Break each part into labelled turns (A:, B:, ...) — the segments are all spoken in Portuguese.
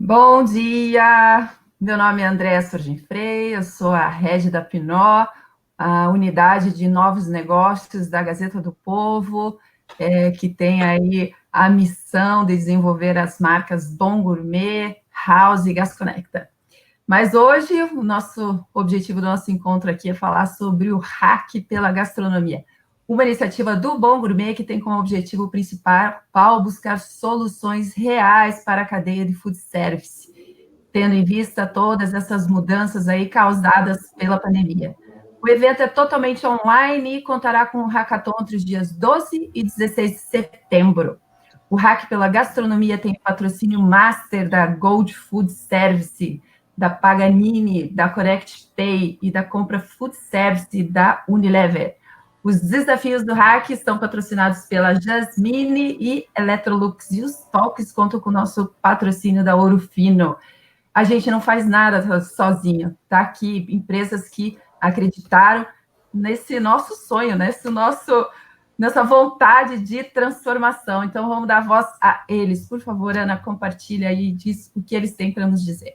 A: Bom dia, meu nome é Andréa Surgin Frei, eu sou a head da Pinó, a unidade de novos negócios da Gazeta do Povo, que tem aí a missão de desenvolver as marcas Bom Gourmet, House e Gasconecta. Mas hoje o objetivo do nosso encontro aqui é falar sobre o Hack pela Gastronomia, uma iniciativa do Bom Gourmet que tem como objetivo principal buscar soluções reais para a cadeia de food service, tendo em vista todas essas mudanças aí causadas pela pandemia. O evento é totalmente online e contará com um hackathon entre os dias 12 e 16 de setembro. O Hack pela Gastronomia tem patrocínio master da Gold Food Service, da Paganini, da Correct Pay e da Compra Food Service da Unilever. Os desafios do Hack estão patrocinados pela Jasmine e Electrolux, e os talks contam com o nosso patrocínio da Ouro Fino. A gente não faz nada sozinho, tá? Aqui, empresas que acreditaram nesse nosso sonho, nessa vontade de transformação. Então, vamos dar voz a eles. Por favor, Ana, compartilha aí e diz o que eles têm para nos dizer.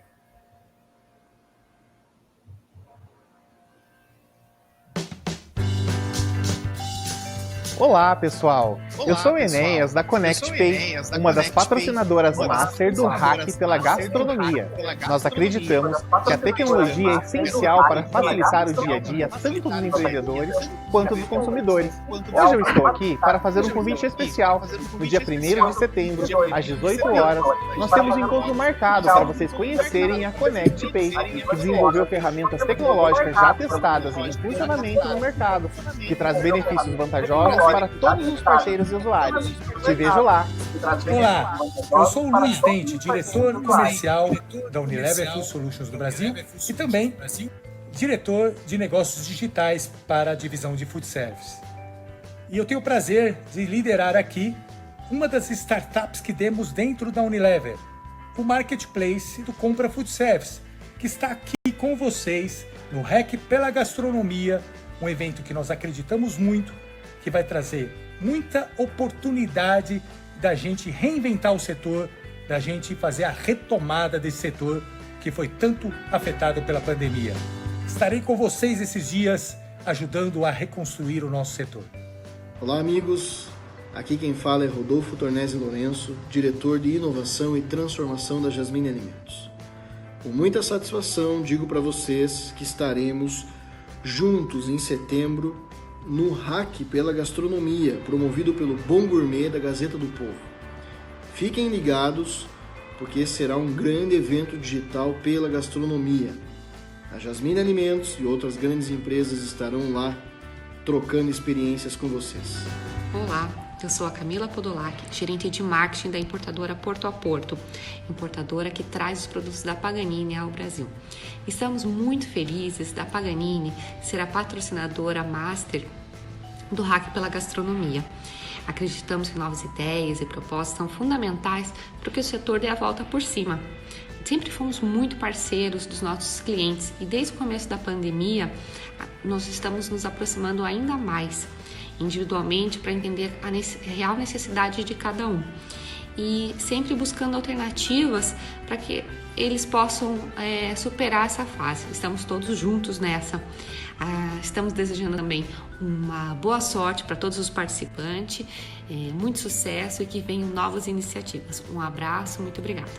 B: Olá, pessoal! Eu sou o Enéas, da Connect Pay, uma das patrocinadoras master do Hack pela Gastronomia. Nós acreditamos que a tecnologia é essencial para facilitar o dia a dia tanto dos empreendedores quanto dos consumidores. Hoje eu estou aqui para fazer um convite especial. No dia 1º de setembro, às 18 horas, nós temos um encontro marcado para vocês conhecerem a Connect Pay, que desenvolveu ferramentas tecnológicas já testadas e em funcionamento no mercado, que traz benefícios vantajosos para todos os parceiros e usuários. Te vejo lá!
C: Olá, eu sou o Luiz Dente, diretor comercial da Unilever Food Solutions do Brasil e também diretor de negócios digitais para a divisão de Food Service. E eu tenho o prazer de liderar aqui uma das startups que temos dentro da Unilever, o Marketplace do Compra Food Service, que está aqui com vocês no Hack pela Gastronomia, um evento que nós acreditamos muito, que vai trazer muita oportunidade da gente reinventar o setor, da gente fazer a retomada desse setor que foi tanto afetado pela pandemia. Estarei com vocês esses dias, ajudando a reconstruir o nosso setor.
D: Olá, amigos. Aqui quem fala é Rodolfo Tornesi Lourenço, diretor de Inovação e Transformação da Jasmine Alimentos. Com muita satisfação, digo para vocês que estaremos juntos em setembro no Hack pela Gastronomia, promovido pelo Bom Gourmet da Gazeta do Povo. Fiquem ligados, porque será um grande evento digital pela gastronomia. A Jasmine Alimentos e outras grandes empresas estarão lá trocando experiências com vocês.
E: Olá, eu sou a Camila Podolac, gerente de marketing da importadora Porto a Porto, importadora que traz os produtos da Paganini ao Brasil. Estamos muito felizes da Paganini ser a patrocinadora master do Hack pela Gastronomia. Acreditamos que novas ideias e propostas são fundamentais para que o setor dê a volta por cima. Sempre fomos muito parceiros dos nossos clientes e desde o começo da pandemia nós estamos nos aproximando ainda mais individualmente para entender a real necessidade de cada um e sempre buscando alternativas para que eles possam superar essa fase. Estamos todos juntos nessa. Estamos desejando também uma boa sorte para todos os participantes, muito sucesso e que venham novas iniciativas. Um abraço, muito obrigada.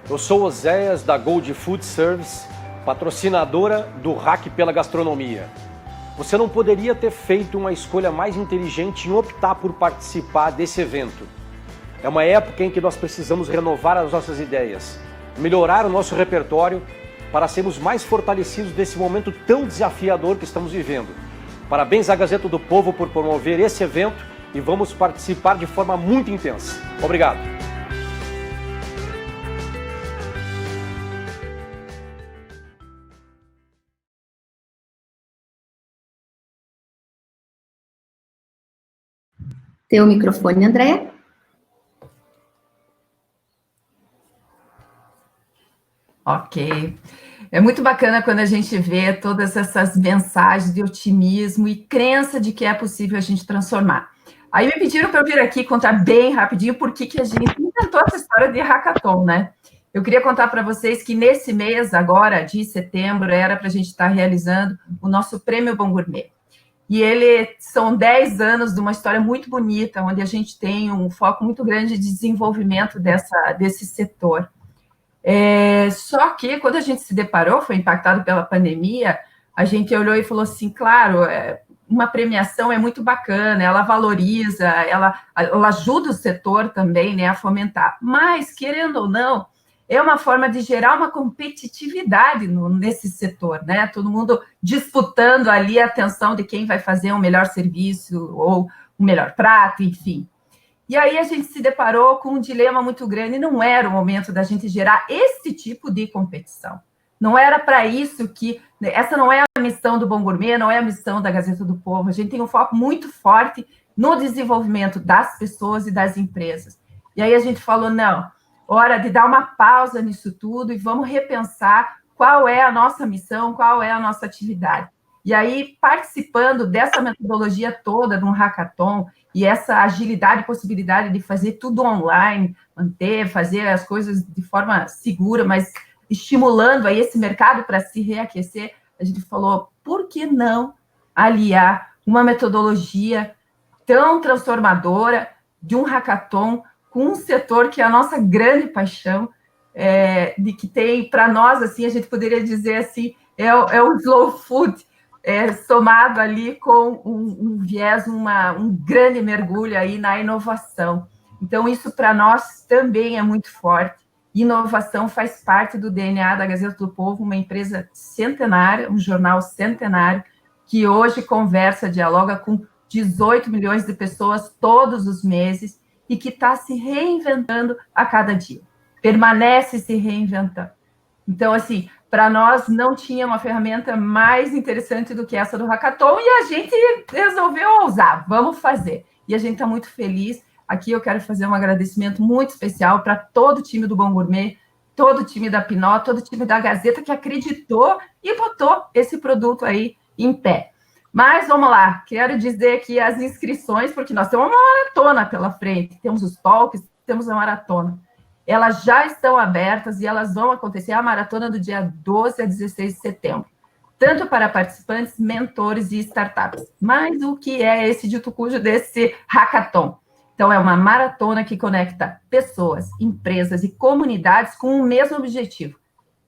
F: Eu sou Oséias da Gold Food Service, patrocinadora do Hack pela Gastronomia. Você não poderia ter feito uma escolha mais inteligente em optar por participar desse evento. É uma época em que nós precisamos renovar as nossas ideias, melhorar o nosso repertório para sermos mais fortalecidos desse momento tão desafiador que estamos vivendo. Parabéns à Gazeta do Povo por promover esse evento e vamos participar de forma muito intensa. Obrigado.
G: Teu microfone, Andréa.
A: Ok. É muito bacana quando a gente vê todas essas mensagens de otimismo e crença de que é possível a gente transformar. Aí me pediram para eu vir aqui contar bem rapidinho por que a gente inventou essa história de hackathon, né? Eu queria contar para vocês que nesse mês, agora, de setembro, era para a gente estar realizando o nosso Prêmio Bom Gourmet. E são 10 anos de uma história muito bonita, onde a gente tem um foco muito grande de desenvolvimento desse setor. Só que, quando a gente se deparou, foi impactado pela pandemia, a gente olhou e falou assim, claro, uma premiação é muito bacana, ela valoriza, ela ajuda o setor também, né, a fomentar. Mas, querendo ou não, é uma forma de gerar uma competitividade nesse setor, né? Todo mundo disputando ali a atenção de quem vai fazer um melhor serviço ou um melhor prato, enfim. E aí a gente se deparou com um dilema muito grande, e não era o momento da gente gerar esse tipo de competição. Não era para isso essa não é a missão do Bom Gourmet, não é a missão da Gazeta do Povo. A gente tem um foco muito forte no desenvolvimento das pessoas e das empresas. E aí a gente falou, não, hora de dar uma pausa nisso tudo e vamos repensar qual é a nossa missão, qual é a nossa atividade. E aí, participando dessa metodologia toda de um hackathon e essa agilidade e possibilidade de fazer tudo online, fazer as coisas de forma segura, mas estimulando aí esse mercado para se reaquecer, a gente falou, por que não aliar uma metodologia tão transformadora de um hackathon com um setor que é a nossa grande paixão, de que tem, para nós, assim, a gente poderia dizer assim, é o slow food, somado ali com um viés, um grande mergulho aí na inovação. Então, isso para nós também é muito forte. Inovação faz parte do DNA da Gazeta do Povo, uma empresa centenária, um jornal centenário, que hoje conversa, dialoga com 18 milhões de pessoas todos os meses, e que está se reinventando a cada dia, permanece se reinventando. Então, assim, para nós não tinha uma ferramenta mais interessante do que essa do hackathon, e a gente resolveu ousar, vamos fazer. E a gente está muito feliz. Aqui eu quero fazer um agradecimento muito especial para todo o time do Bom Gourmet, todo o time da Pinot, todo o time da Gazeta, que acreditou e botou esse produto aí em pé. Mas vamos lá, quero dizer que as inscrições, porque nós temos uma maratona pela frente, temos os talks, temos a maratona. Elas já estão abertas e elas vão acontecer a maratona do dia 12 a 16 de setembro, tanto para participantes, mentores e startups. Mas o que é esse dito cujo desse hackathon? Então, é uma maratona que conecta pessoas, empresas e comunidades com o mesmo objetivo: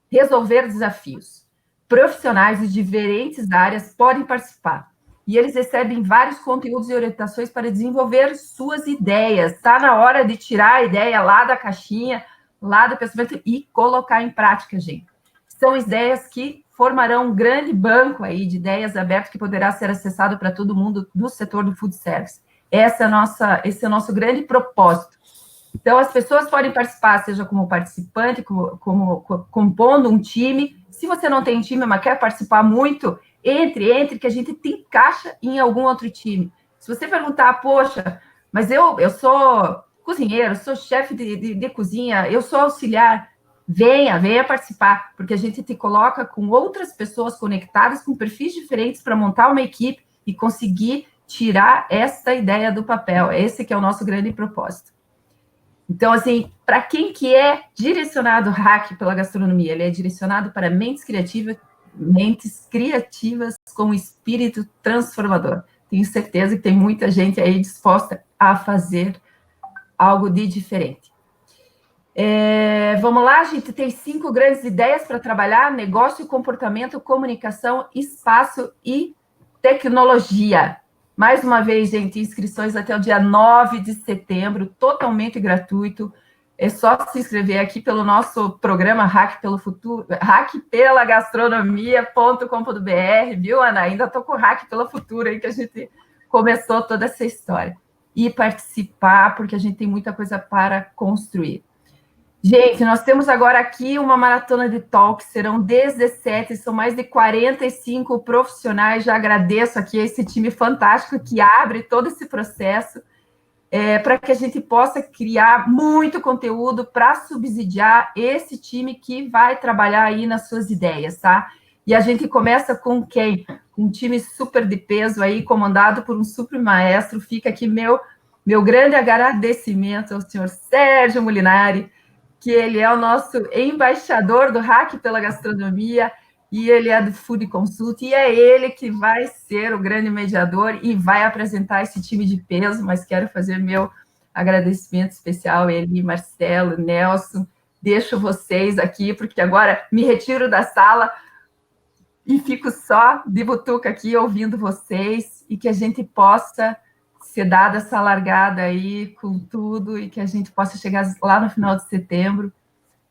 A: resolver desafios. Profissionais de diferentes áreas podem participar. E eles recebem vários conteúdos e orientações para desenvolver suas ideias. Está na hora de tirar a ideia lá da caixinha, lá do pensamento e colocar em prática, gente. São ideias que formarão um grande banco aí de ideias abertas que poderá ser acessado para todo mundo do setor do food service. Esse é o nosso grande propósito. Então, as pessoas podem participar, seja como participante, como compondo um time. Se você não tem time, mas quer participar muito, entre, que a gente te encaixa em algum outro time. Se você perguntar, poxa, mas eu sou cozinheiro, sou chefe de cozinha, eu sou auxiliar, venha participar, porque a gente te coloca com outras pessoas conectadas, com perfis diferentes, para montar uma equipe e conseguir tirar essa ideia do papel. Esse que é o nosso grande propósito. Então, assim, para quem que é direcionado o hack pela gastronomia? Ele é direcionado para mentes criativas com espírito transformador. Tenho certeza que tem muita gente aí disposta a fazer algo de diferente. Vamos lá, a gente tem 5 grandes ideias para trabalhar: negócio, comportamento, comunicação, espaço e tecnologia. Mais uma vez, gente, inscrições até o dia 9 de setembro, totalmente gratuito. É só se inscrever aqui pelo nosso programa Hack pelo Futuro, hackpelagastronomia.com.br, viu, Ana? Ainda estou com o Hack pelo Futuro aí, que a gente começou toda essa história. E participar, porque a gente tem muita coisa para construir. Gente, nós temos agora aqui uma maratona de talks, serão 17, são mais de 45 profissionais. Já agradeço aqui a esse time fantástico que abre todo esse processo, para que a gente possa criar muito conteúdo para subsidiar esse time que vai trabalhar aí nas suas ideias, tá? E a gente começa com quem? Um time super de peso aí, comandado por um super maestro. Fica aqui meu grande agradecimento ao senhor Sérgio Molinari, que ele é o nosso embaixador do Hack pela Gastronomia, e ele é do Food Consult, e é ele que vai ser o grande mediador e vai apresentar esse time de peso, mas quero fazer meu agradecimento especial a ele, Marcelo, Nelson, deixo vocês aqui, porque agora me retiro da sala e fico só de butuca aqui ouvindo vocês, e que a gente possa ser dada essa largada aí com tudo, e que a gente possa chegar lá no final de setembro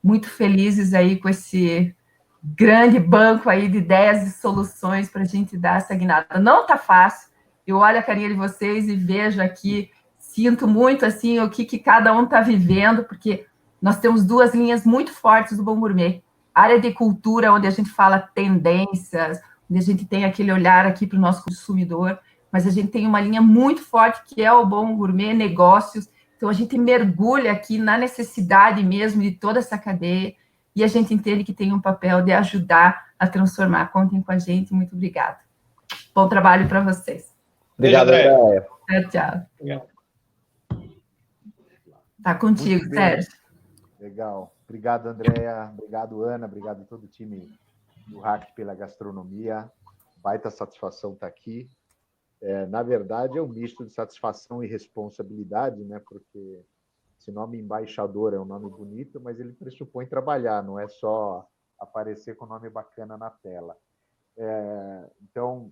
A: muito felizes aí com esse grande banco aí de ideias e soluções para a gente dar essa guinada. Não está fácil, eu olho a carinha de vocês e vejo aqui, sinto muito assim o que cada um está vivendo, porque nós temos duas linhas muito fortes do Bom Gourmet. A área de cultura, onde a gente fala tendências, onde a gente tem aquele olhar aqui para o nosso consumidor, mas a gente tem uma linha muito forte que é o Bom Gourmet, negócios. Então, a gente mergulha aqui na necessidade mesmo de toda essa cadeia, e a gente entende que tem um papel de ajudar a transformar. Contem com a gente, muito obrigada. Bom trabalho para vocês.
B: Obrigado, Andréia.
A: Tchau. Tá contigo, Sérgio.
H: Legal. Obrigado, Andréia. Obrigado, Ana. Obrigado a todo o time do Hack pela Gastronomia. Baita satisfação estar aqui. Na verdade, é um misto de satisfação e responsabilidade, né? Porque esse nome embaixador é um nome bonito, mas ele pressupõe trabalhar, não é só aparecer com o nome bacana na tela. Então,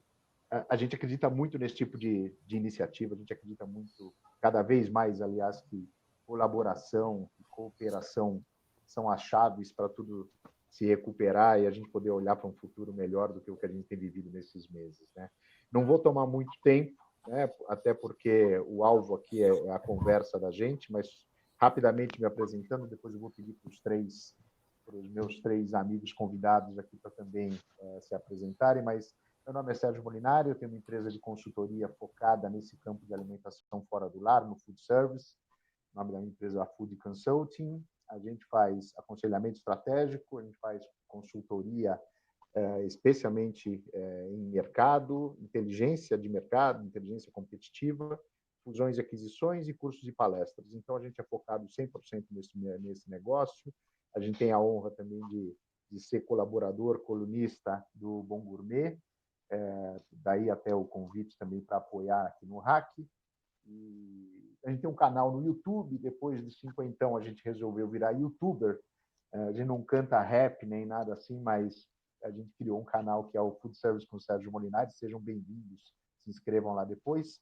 H: a gente acredita muito nesse tipo de iniciativa, a gente acredita muito, cada vez mais, aliás, que colaboração e cooperação são as chaves para tudo se recuperar e a gente poder olhar para um futuro melhor do que o que a gente tem vivido nesses meses, né? Não vou tomar muito tempo, né, até porque o alvo aqui é a conversa da gente, mas rapidamente me apresentando, depois eu vou pedir para os meus três amigos convidados aqui para também se apresentarem, mas meu nome é Sérgio Molinari, eu tenho uma empresa de consultoria focada nesse campo de alimentação fora do lar, no food service. O nome da minha empresa é Food Consulting. A gente faz aconselhamento estratégico, a gente faz consultoria especialmente em mercado, inteligência de mercado, inteligência competitiva, fusões e aquisições e cursos e palestras. Então, a gente é focado 100% nesse negócio. A gente tem a honra também de ser colaborador, colunista do Bom Gourmet, daí até o convite também para apoiar aqui no Hack. E a gente tem um canal no YouTube, depois de 50 a gente resolveu virar youtuber. A gente não canta rap nem nada assim, mas a gente criou um canal que é o Food Service com o Sérgio Molinari. Sejam bem-vindos, se inscrevam lá depois.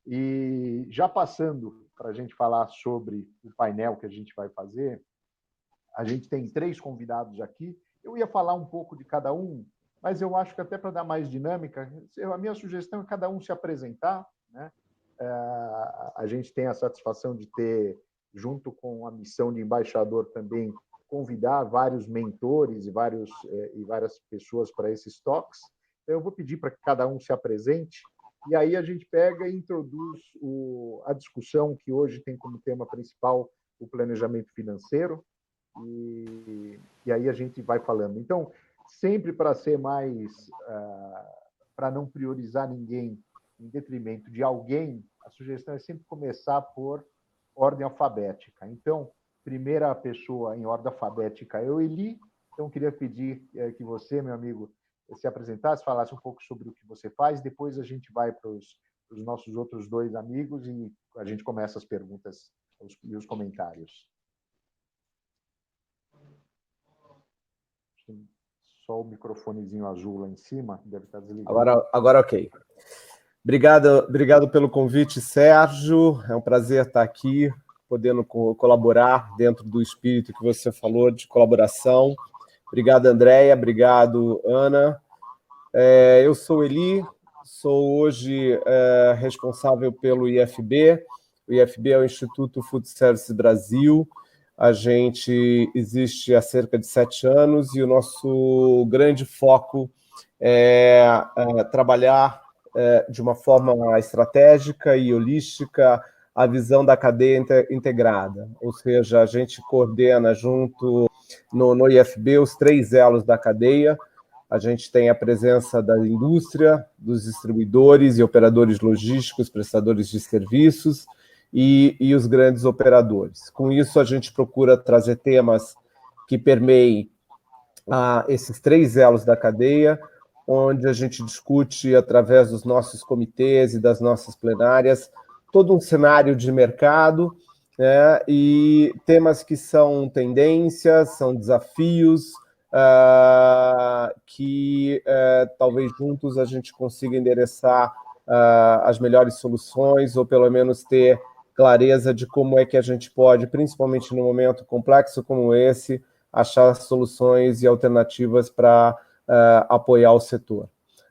H: E já passando para a gente falar sobre o painel que a gente vai fazer, a gente tem 3 convidados aqui. Eu ia falar um pouco de cada um, mas eu acho que até para dar mais dinâmica, a minha sugestão é cada um se apresentar, né? A gente tem a satisfação de ter, junto com a missão de embaixador também, convidar vários mentores e várias pessoas para esses talks. Então, eu vou pedir para que cada um se apresente, e aí a gente pega e introduz a discussão que hoje tem como tema principal o planejamento financeiro, e aí a gente vai falando. Então, sempre para ser mais, para não priorizar ninguém em detrimento de alguém, a sugestão é sempre começar por ordem alfabética. Então, primeira pessoa em ordem alfabética é o Eli. Então, queria pedir que você, meu amigo, se apresentasse, falasse um pouco sobre o que você faz. Depois a gente vai para os nossos outros 2 amigos e a gente começa as perguntas e os comentários. Só o microfonezinho azul lá em cima, deve estar desligado.
I: Agora ok. Obrigado pelo convite, Sérgio. É um prazer estar aqui, podendo colaborar dentro do espírito que você falou de colaboração. Obrigado, Andréia. Obrigado, Ana. Eu sou Eli, sou hoje responsável pelo IFB. O IFB é o Instituto Food Service Brasil. A gente existe há cerca de 7 anos e o nosso grande foco é trabalhar de uma forma estratégica e holística a visão da cadeia integrada, ou seja, a gente coordena junto no IFB os 3 elos da cadeia. A gente tem a presença da indústria, dos distribuidores e operadores logísticos, prestadores de serviços, e os grandes operadores. Com isso, a gente procura trazer temas que permeiem esses 3 elos da cadeia, onde a gente discute, através dos nossos comitês e das nossas plenárias, todo um cenário de mercado, né, e temas que são tendências, são desafios, que talvez juntos a gente consiga endereçar as melhores soluções, ou pelo menos ter clareza de como é que a gente pode, principalmente num momento complexo como esse, achar soluções e alternativas para apoiar o setor.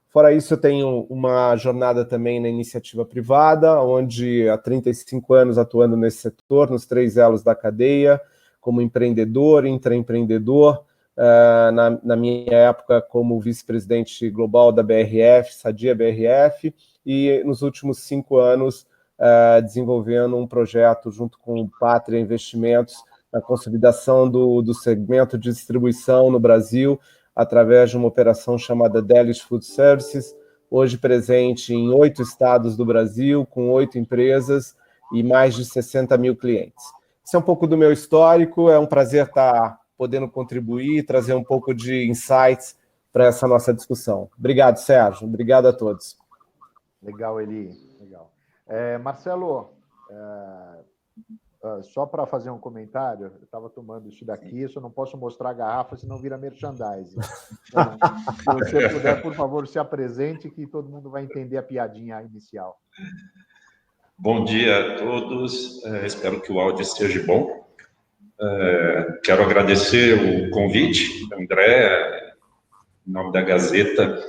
I: Fora isso, eu tenho uma jornada também na iniciativa privada, onde há 35 anos atuando nesse setor, nos 3 elos da cadeia, como empreendedor, intraempreendedor, na minha época como vice-presidente global da BRF, Sadia BRF, e nos últimos 5 anos desenvolvendo um projeto junto com o Pátria Investimentos, na consolidação do segmento de distribuição no Brasil, através de uma operação chamada Delis Food Services, hoje presente em 8 estados do Brasil, com 8 empresas e mais de 60 mil clientes. Esse é um pouco do meu histórico, é um prazer estar podendo contribuir, trazer um pouco de insights para essa nossa discussão. Obrigado, Sérgio. Obrigado a todos.
H: Legal, Eli. Legal. Marcelo, só para fazer um comentário, eu estava tomando isso daqui, eu só não posso mostrar a garrafa, senão vira merchandising. Então, se você puder, por favor, se apresente, que todo mundo vai entender a piadinha inicial.
J: Bom dia a todos, espero que o áudio esteja bom. Quero agradecer o convite, André, em nome da Gazeta.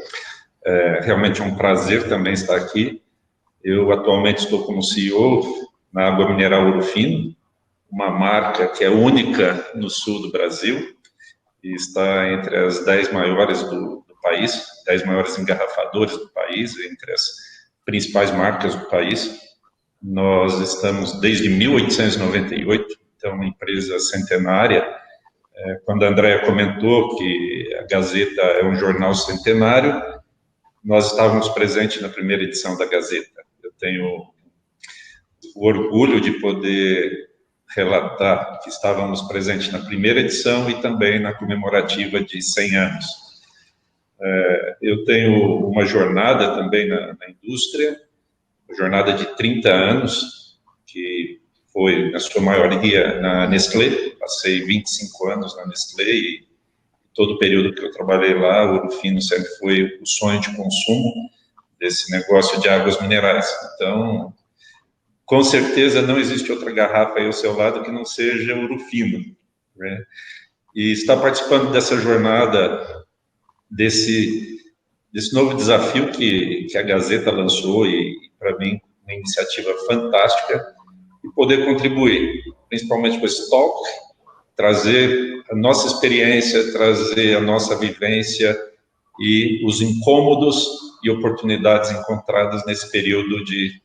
J: Realmente é um prazer também estar aqui. Eu atualmente estou como CEO na Água Mineral Ouro Fino, uma marca que é única no sul do Brasil e está entre as 10 maiores do país, 10 maiores engarrafadores do país, entre as principais marcas do país. Nós estamos desde 1898, então uma empresa centenária. Quando a Andréa comentou que a Gazeta é um jornal centenário, nós estávamos presentes na primeira edição da Gazeta. Eu tenho o orgulho de poder relatar que estávamos presentes na primeira edição e também na comemorativa de 100 anos. Eu tenho uma jornada também na indústria, uma jornada de 30 anos, que foi, na sua maioria, na Nestlé. Passei 25 anos na Nestlé e todo o período que eu trabalhei lá, o Ouro Fino sempre foi o sonho de consumo desse negócio de águas minerais. Então, com certeza não existe outra garrafa aí ao seu lado que não seja Ouro Fino, né? E estar participando dessa jornada, desse novo desafio que a Gazeta lançou, e para mim, uma iniciativa fantástica, e poder contribuir, principalmente com esse talk, trazer a nossa experiência, trazer a nossa vivência e os incômodos e oportunidades encontradas nesse período de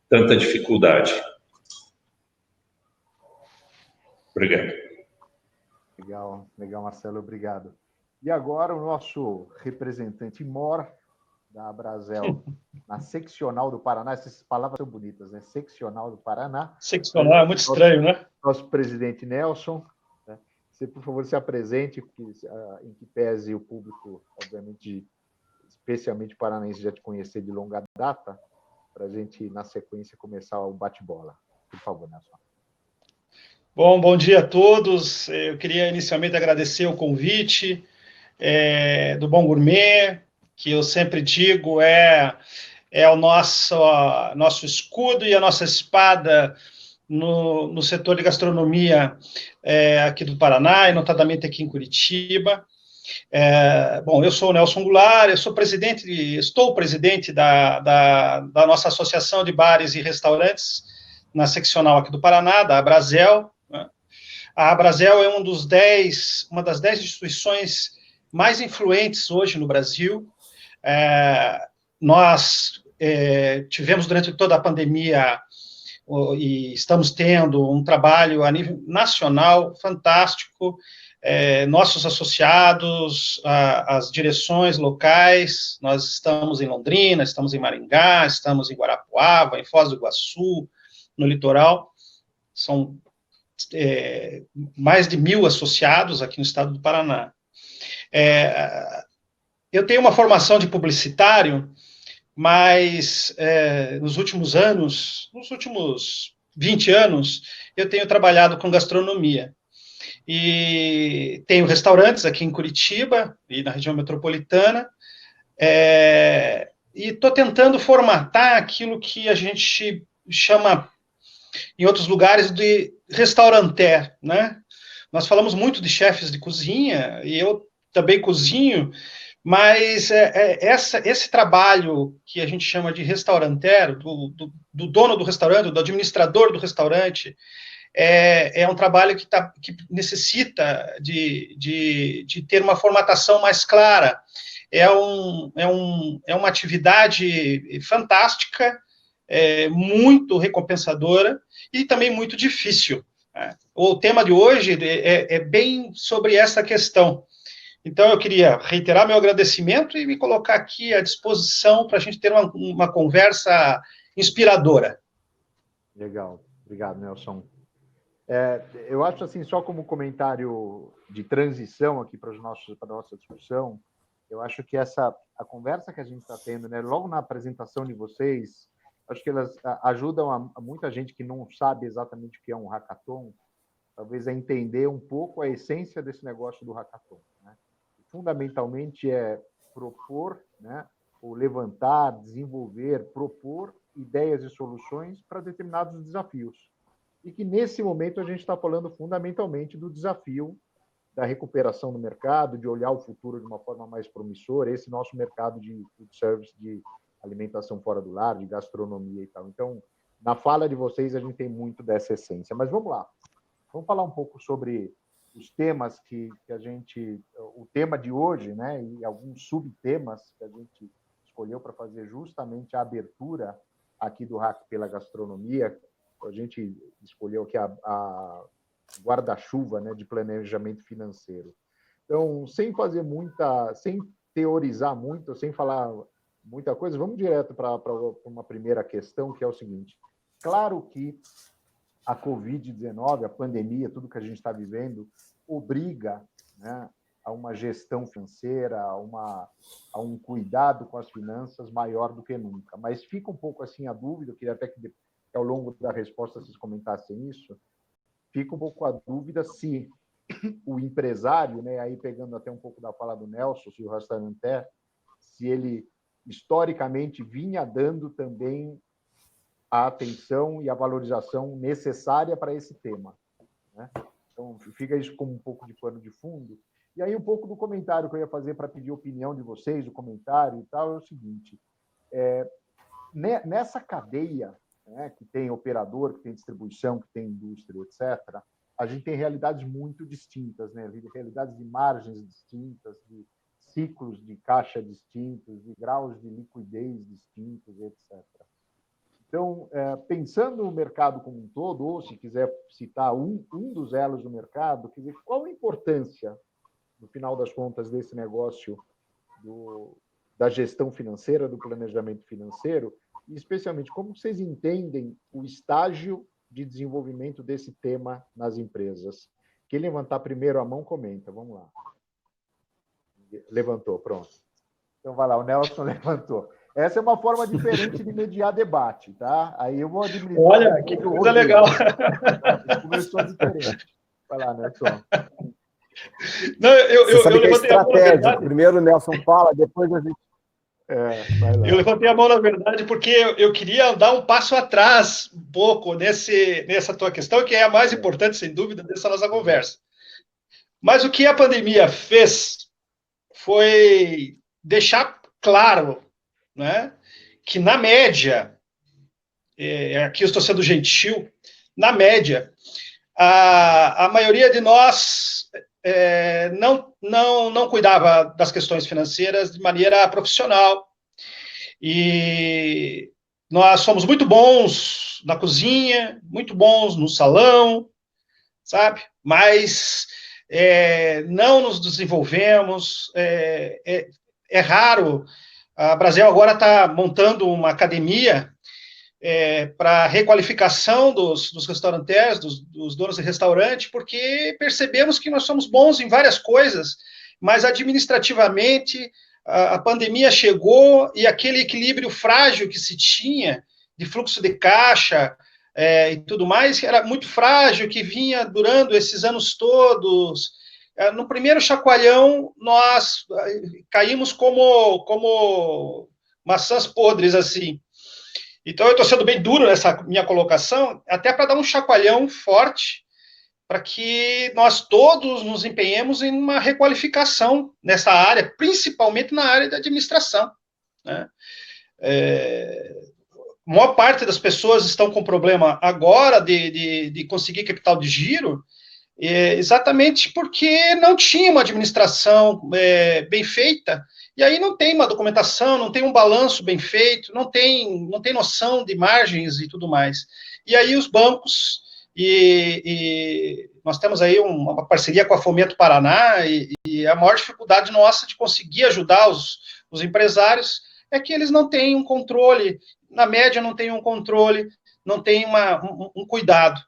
J: tanta dificuldade. Obrigado.
H: Legal, Marcelo, obrigado. E agora o nosso representante mor da Abrazel, na seccional do Paraná. Essas palavras são bonitas, né? Seccional do Paraná.
K: Seccional é muito estranho, né?
H: Nosso presidente Nelson, né? Você, por favor, se apresente, em que pese o público, obviamente, especialmente paranaense, já te conhecer de longa data, para a gente, na sequência, começar o bate-bola. Por favor, Nelson.
K: Bom dia a todos. Eu queria inicialmente agradecer o convite do Bom Gourmet, que eu sempre digo é o nosso escudo e a nossa espada no setor de gastronomia aqui do Paraná, e notadamente aqui em Curitiba. Bom, eu sou o Nelson Goulart, estou presidente da nossa Associação de Bares e Restaurantes, na seccional aqui do Paraná, da Abrazel, né? A Abrazel é uma das 10 instituições mais influentes hoje no Brasil. Nós tivemos durante toda a pandemia e estamos tendo um trabalho a nível nacional fantástico. Nossos associados, as direções locais, nós estamos em Londrina, estamos em Maringá, estamos em Guarapuava, em Foz do Iguaçu, no litoral. São mais de 1.000 associados aqui no estado do Paraná. Eu tenho uma formação de publicitário, mas nos últimos 20 anos, eu tenho trabalhado com gastronomia. E tenho restaurantes aqui em Curitiba e na região metropolitana, e estou tentando formatar aquilo que a gente chama, em outros lugares, de restauranteur, né? Nós falamos muito de chefes de cozinha, e eu também cozinho, mas esse trabalho que a gente chama de restauranteur, do dono do restaurante, do administrador do restaurante, é um trabalho que necessita de ter uma formatação mais clara. É uma atividade fantástica, muito recompensadora e também muito difícil, né? O tema de hoje é bem sobre essa questão. Então, eu queria reiterar meu agradecimento e me colocar aqui à disposição para a gente ter uma conversa inspiradora.
H: Legal. Obrigado, Nelson. Eu acho, assim, só como comentário de transição aqui para a nossa discussão, eu acho que a conversa que a gente está tendo, né, logo na apresentação de vocês, acho que elas ajudam a muita gente que não sabe exatamente o que é um hackathon, talvez a entender um pouco a essência desse negócio do hackathon, né? Fundamentalmente é propor, né, ou levantar, desenvolver, propor ideias e soluções para determinados desafios. E que, nesse momento, a gente está falando fundamentalmente do desafio da recuperação do mercado, de olhar o futuro de uma forma mais promissora, esse nosso mercado de food service, de alimentação fora do lar, de gastronomia e tal. Então, na fala de vocês, a gente tem muito dessa essência. Mas vamos lá. Vamos falar um pouco sobre os temas que a gente... O tema de hoje, né, e alguns subtemas que a gente escolheu para fazer justamente a abertura aqui do Hack pela Gastronomia. A gente escolheu aqui a guarda-chuva, né, de planejamento financeiro. Então, sem teorizar muito, sem falar muita coisa, vamos direto para uma primeira questão, que é o seguinte. Claro que a Covid-19, a pandemia, tudo que a gente está vivendo, obriga, né, a uma gestão financeira, a um cuidado com as finanças maior do que nunca. Mas fica um pouco assim a dúvida, eu queria até que ao longo da resposta vocês comentassem isso, fica um pouco a dúvida se o empresário, né, aí pegando até um pouco da fala do Nelson, se o restaurateur, se ele historicamente vinha dando também a atenção e a valorização necessária para esse tema, né? Então, fica isso como um pouco de pano de fundo. E aí, um pouco do comentário que eu ia fazer para pedir a opinião de vocês, o comentário e tal, é o seguinte. Nessa cadeia, né, que tem operador, que tem distribuição, que tem indústria, etc., a gente tem realidades muito distintas, né? Realidades de margens distintas, de ciclos de caixa distintos, de graus de liquidez distintos, etc. Então, pensando no mercado como um todo, ou se quiser citar um dos elos do mercado, quer dizer, qual a importância, no final das contas, desse negócio da gestão financeira, do planejamento financeiro, e especialmente como vocês entendem o estágio de desenvolvimento desse tema nas empresas? Quem levantar primeiro a mão, comenta. Vamos lá. Levantou, pronto. Então, vai lá, o Nelson levantou. Essa é uma forma diferente de mediar debate, tá? Aí eu vou administrar...
K: Olha, que coisa legal!
H: Começou diferente. Vai lá, Nelson.
C: Não, eu levantei a mão, na verdade. Primeiro o Nelson fala, depois a gente...
K: Eu levantei a mão, na verdade, porque eu queria dar um passo atrás um pouco nessa tua questão, que é a mais importante, sem dúvida, dessa nossa conversa. Mas o que a pandemia fez foi deixar claro, né, que, na média, aqui eu estou sendo gentil, na média, a maioria de nós não cuidava das questões financeiras de maneira profissional. E nós somos muito bons na cozinha, muito bons no salão, sabe? Mas não nos desenvolvemos. É raro. A Brasil agora está montando uma academia para requalificação dos restaurantes, dos donos de restaurante, porque percebemos que nós somos bons em várias coisas, mas administrativamente a pandemia chegou e aquele equilíbrio frágil que se tinha de fluxo de caixa e tudo mais, era muito frágil, que vinha durando esses anos todos. No primeiro chacoalhão, nós caímos como maçãs podres, assim. Então, eu estou sendo bem duro nessa minha colocação, até para dar um chacoalhão forte, para que nós todos nos empenhemos em uma requalificação nessa área, principalmente na área da administração, né? A maior parte das pessoas estão com problema agora de conseguir capital de giro, exatamente porque não tinha uma administração bem feita, e aí não tem uma documentação, não tem um balanço bem feito, não tem noção de margens e tudo mais. E aí os bancos, e nós temos aí uma parceria com a Fomento Paraná, e a maior dificuldade nossa de conseguir ajudar os empresários é que eles não têm um controle, na média não têm um controle, não têm um cuidado.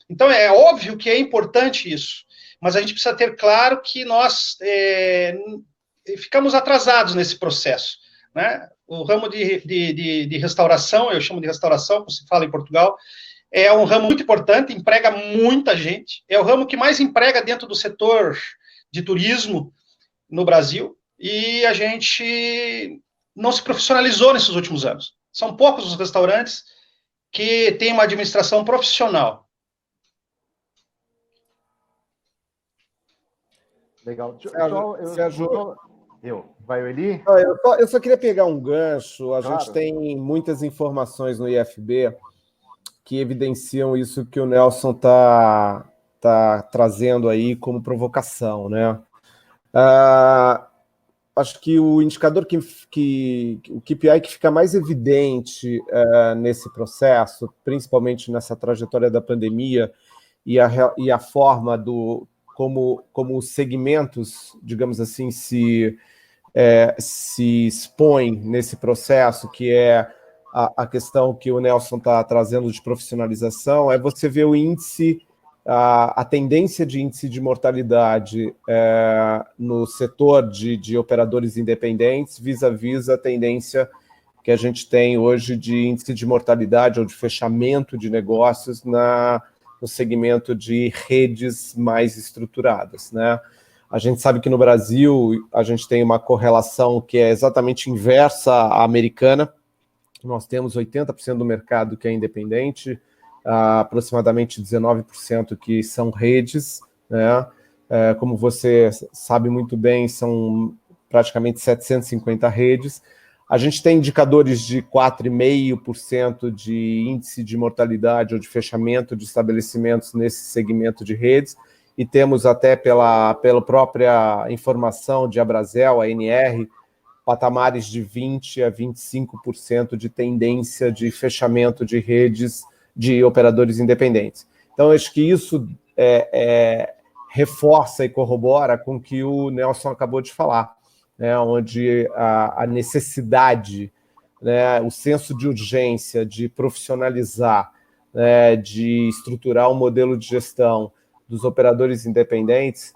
K: Então, é óbvio que é importante isso, mas a gente precisa ter claro que nós ficamos atrasados nesse processo, né? O ramo de restauração, eu chamo de restauração, como se fala em Portugal, é um ramo muito importante, emprega muita gente, é o ramo que mais emprega dentro do setor de turismo no Brasil, e a gente não se profissionalizou nesses últimos anos. São poucos os restaurantes que têm uma administração profissional.
H: Legal.
I: Sérgio,
H: vai o Eli?
I: Eu só queria pegar um gancho. A
H: Claro.
I: gente tem muitas informações no IFB que evidenciam isso que o Nelson está trazendo aí como provocação, né? Acho que o indicador o KPI que fica mais evidente nesse processo, principalmente nessa trajetória da pandemia e a forma como os segmentos, digamos assim, se expõem nesse processo, que é a questão que o Nelson está trazendo de profissionalização, é você ver o índice, a tendência de índice de mortalidade no setor de operadores independentes vis-à-vis a tendência que a gente tem hoje de índice de mortalidade ou de fechamento de negócios no segmento de redes mais estruturadas, né? A gente sabe que no Brasil a gente tem uma correlação que é exatamente inversa à americana. Nós temos 80% do mercado que é independente, aproximadamente 19% que são redes, né? Como você sabe muito bem, são praticamente 750 redes. A gente tem indicadores de 4,5% de índice de mortalidade ou de fechamento de estabelecimentos nesse segmento de redes, e temos até pela própria informação de Abrazel, a ANR, patamares de 20% a 25% de tendência de fechamento de redes de operadores independentes. Então, acho que isso reforça e corrobora com o que o Nelson acabou de falar, né, onde a necessidade, né, o senso de urgência de profissionalizar, né, de estruturar um modelo de gestão dos operadores independentes,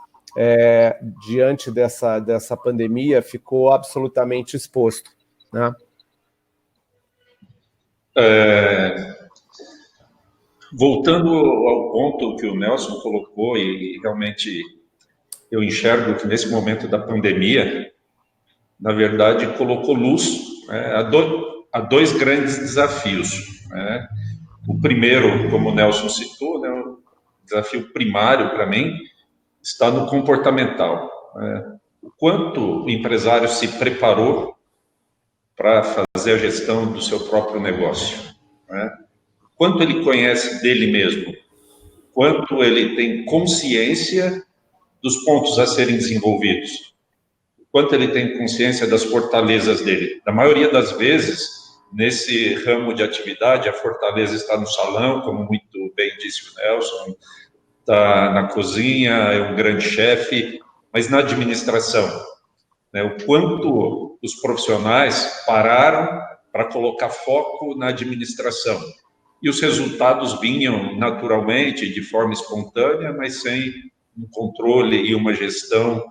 I: diante dessa pandemia, ficou absolutamente exposto, né?
J: Voltando ao ponto que o Nelson colocou, e realmente eu enxergo que nesse momento da pandemia, na verdade, colocou luz a dois grandes desafios, né? O primeiro, como o Nelson citou, né, o desafio primário para mim está no comportamental, né? O quanto o empresário se preparou para fazer a gestão do seu próprio negócio, né? Quanto ele conhece dele mesmo, quanto ele tem consciência dos pontos a serem desenvolvidos, quanto ele tem consciência das fortalezas dele. Na maioria das vezes, nesse ramo de atividade, a fortaleza está no salão, como muito bem disse o Nelson, está na cozinha, é um grande chefe, mas na administração, né, o quanto os profissionais pararam para colocar foco na administração. E os resultados vinham naturalmente, de forma espontânea, mas sem um controle e uma gestão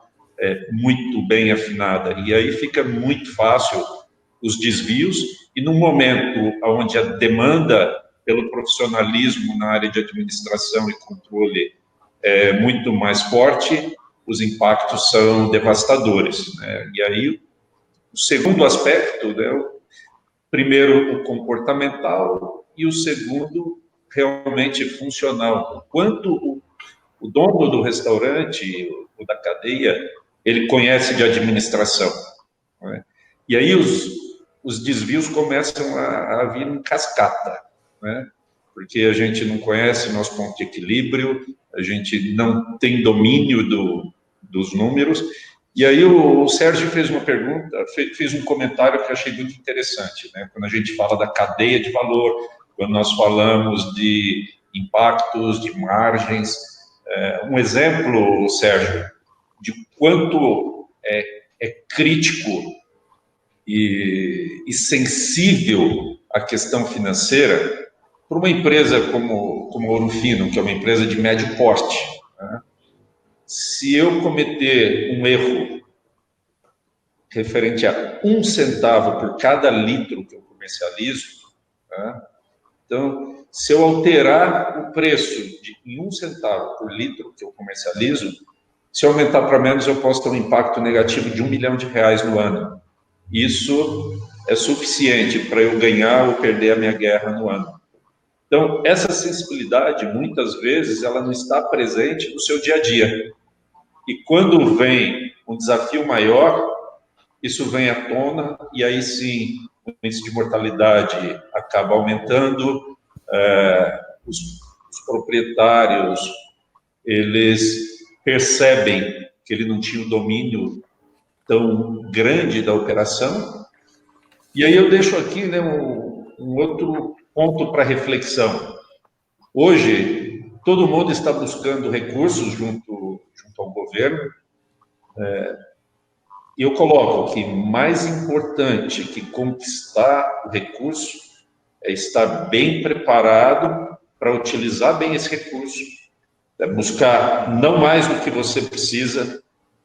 J: muito bem afinada. E aí fica muito fácil os desvios, e no momento onde a demanda pelo profissionalismo na área de administração e controle é muito mais forte, os impactos são devastadores, né? E aí, o segundo aspecto, né, primeiro o comportamental e o segundo realmente funcional. O quanto o dono do restaurante ou da cadeia, ele conhece de administração, né? E aí os desvios começam a vir em cascata, né? Porque a gente não conhece nosso ponto de equilíbrio, a gente não tem domínio dos números. E aí o Sérgio fez uma pergunta, fez um comentário que eu achei muito interessante, né? Quando a gente fala da cadeia de valor, quando nós falamos de impactos, de margens, um exemplo, Sérgio, de quanto é crítico e sensível a questão financeira para uma empresa como a Ouro Fino, que é uma empresa de médio porte, né? Se eu cometer um erro referente a 1 centavo por cada litro que eu comercializo, né? Então, se eu alterar o preço em 1 centavo por litro que eu comercializo, se eu aumentar para menos, eu posso ter um impacto negativo de R$1 milhão no ano. Isso é suficiente para eu ganhar ou perder a minha guerra no ano. Então, essa sensibilidade, muitas vezes, ela não está presente no seu dia a dia. E quando vem um desafio maior, isso vem à tona, e aí sim, o índice de mortalidade acaba aumentando, os proprietários, eles percebem que ele não tinha o domínio tão grande da operação. E aí eu deixo aqui, né, um outro ponto para reflexão. Hoje, todo mundo está buscando recursos junto ao governo. E eu coloco que mais importante que conquistar o recurso é estar bem preparado para utilizar bem esse recurso. É buscar não mais do que você precisa,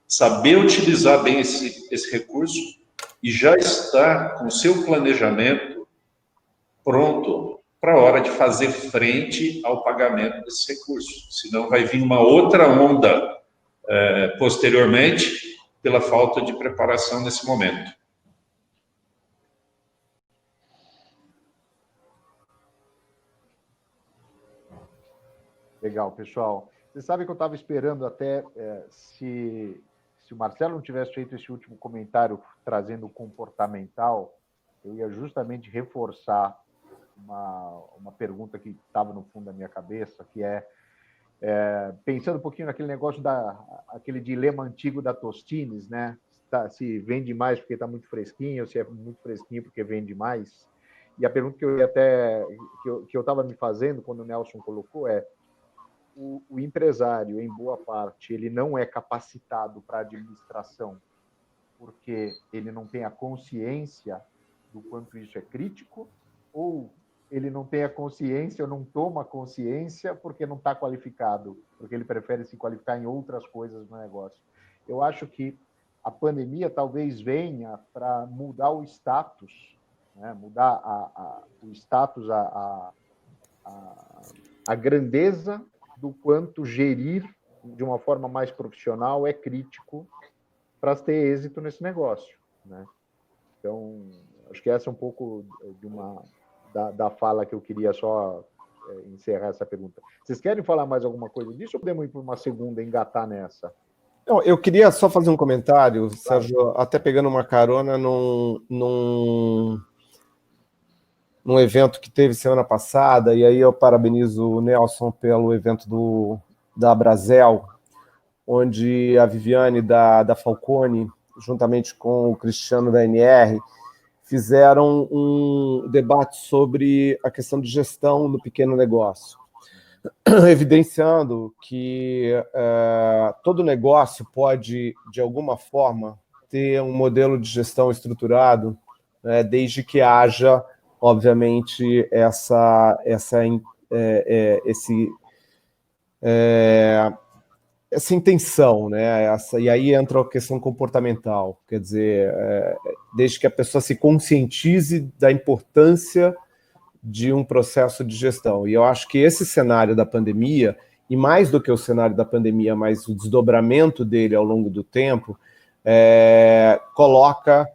J: saber utilizar bem esse recurso e já estar com o seu planejamento pronto para a hora de fazer frente ao pagamento desse recurso. Senão vai vir uma outra onda posteriormente pela falta de preparação nesse momento.
H: Legal, pessoal. Você sabe que eu estava esperando até se o Marcelo não tivesse feito esse último comentário trazendo o comportamental, eu ia justamente reforçar uma pergunta que estava no fundo da minha cabeça, que pensando um pouquinho naquele negócio aquele dilema antigo da Tostines, né? Se vende mais porque está muito fresquinho, ou se é muito fresquinho porque vende mais. E a pergunta que eu estava me fazendo quando o Nelson colocou o empresário, em boa parte, ele não é capacitado para administração porque ele não tem a consciência do quanto isso é crítico, ou ele não tem a consciência ou não toma consciência porque não está qualificado, porque ele prefere se qualificar em outras coisas no negócio. Eu acho que a pandemia talvez venha para mudar o status, né? Mudar o status, a grandeza do quanto gerir de uma forma mais profissional é crítico para ter êxito nesse negócio, né? Então, acho que essa é um pouco da fala que eu queria só encerrar essa pergunta. Vocês querem falar mais alguma coisa disso ou podemos ir para uma segunda engatar nessa?
I: Não, eu queria só fazer um comentário, Sérgio, até pegando uma carona num evento que teve semana passada, e aí eu parabenizo o Nelson pelo evento da Brasel, onde a Viviane da Falcone, juntamente com o Cristiano da NR, fizeram um debate sobre a questão de gestão no pequeno negócio, evidenciando que todo negócio pode, de alguma forma, ter um modelo de gestão estruturado né, desde que haja, obviamente, essa intenção, né? E aí entra a questão comportamental, quer dizer, desde que a pessoa se conscientize da importância de um processo de gestão. E eu acho que esse cenário da pandemia, e mais do que o cenário da pandemia, mas o desdobramento dele ao longo do tempo, coloca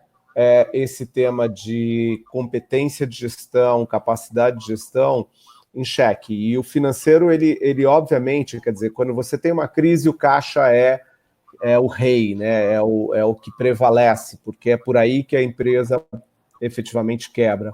I: esse tema de competência de gestão, capacidade de gestão em xeque. E o financeiro, ele obviamente, quer dizer, quando você tem uma crise, o caixa é o rei, né? É o que prevalece, porque é por aí que a empresa efetivamente quebra.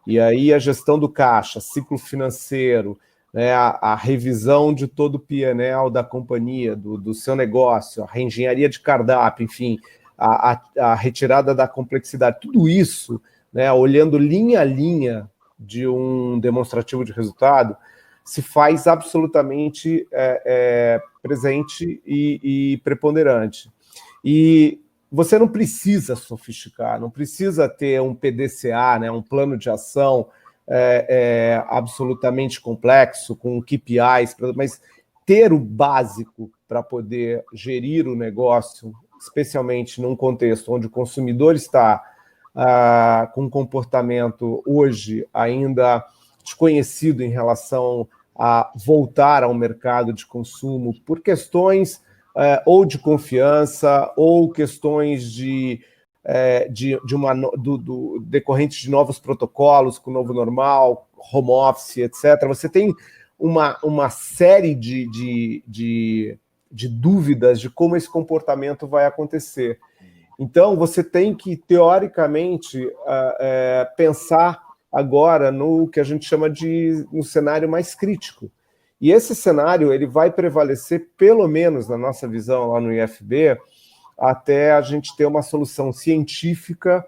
I: E aí a gestão do caixa, ciclo financeiro, né, a revisão de todo o P&L da companhia, do seu negócio, a reengenharia de cardápio, enfim, a retirada da complexidade, tudo isso, né, olhando linha a linha de um demonstrativo de resultado, se faz absolutamente presente e preponderante. E você não precisa sofisticar, não precisa ter um PDCA, né, um plano de ação absolutamente complexo, com KPIs, mas ter o básico para poder gerir o negócio, especialmente num contexto onde o consumidor está com um comportamento hoje ainda desconhecido em relação a voltar ao mercado de consumo por questões ou de confiança ou questões decorrentes de novos protocolos com o novo normal, home office, etc. Você tem uma série de dúvidas de como esse comportamento vai acontecer. Então, você tem que, teoricamente, pensar agora no que a gente chama de um cenário mais crítico. E esse cenário ele vai prevalecer, pelo menos na nossa visão lá no IFB, até a gente ter uma solução científica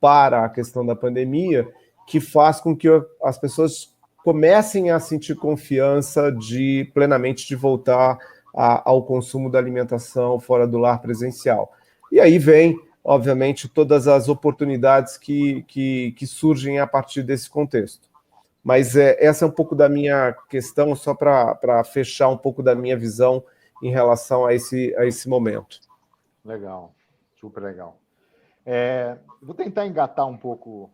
I: para a questão da pandemia, que faz com que as pessoas comecem a sentir confiança plenamente de voltar ao consumo da alimentação fora do lar presencial. E aí vem, obviamente, todas as oportunidades que surgem a partir desse contexto. Mas essa é um pouco da minha questão, só para fechar um pouco da minha visão em relação a esse momento.
H: Legal, super legal. Vou tentar engatar um pouco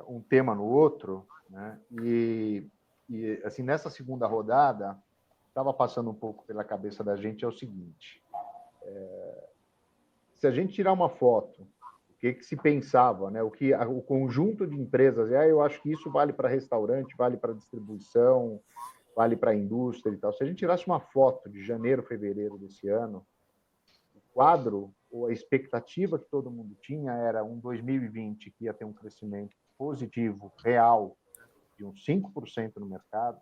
H: um tema no outro, né? E assim, nessa segunda rodada, estava passando um pouco pela cabeça da gente o seguinte: se a gente tirar uma foto, o que se pensava, né? O conjunto de empresas, eu acho que isso vale para restaurante, vale para distribuição, vale para a indústria e tal. Se a gente tirasse uma foto de janeiro, fevereiro desse ano, o quadro ou a expectativa que todo mundo tinha era um 2020 que ia ter um crescimento positivo, real, de uns 5% no mercado.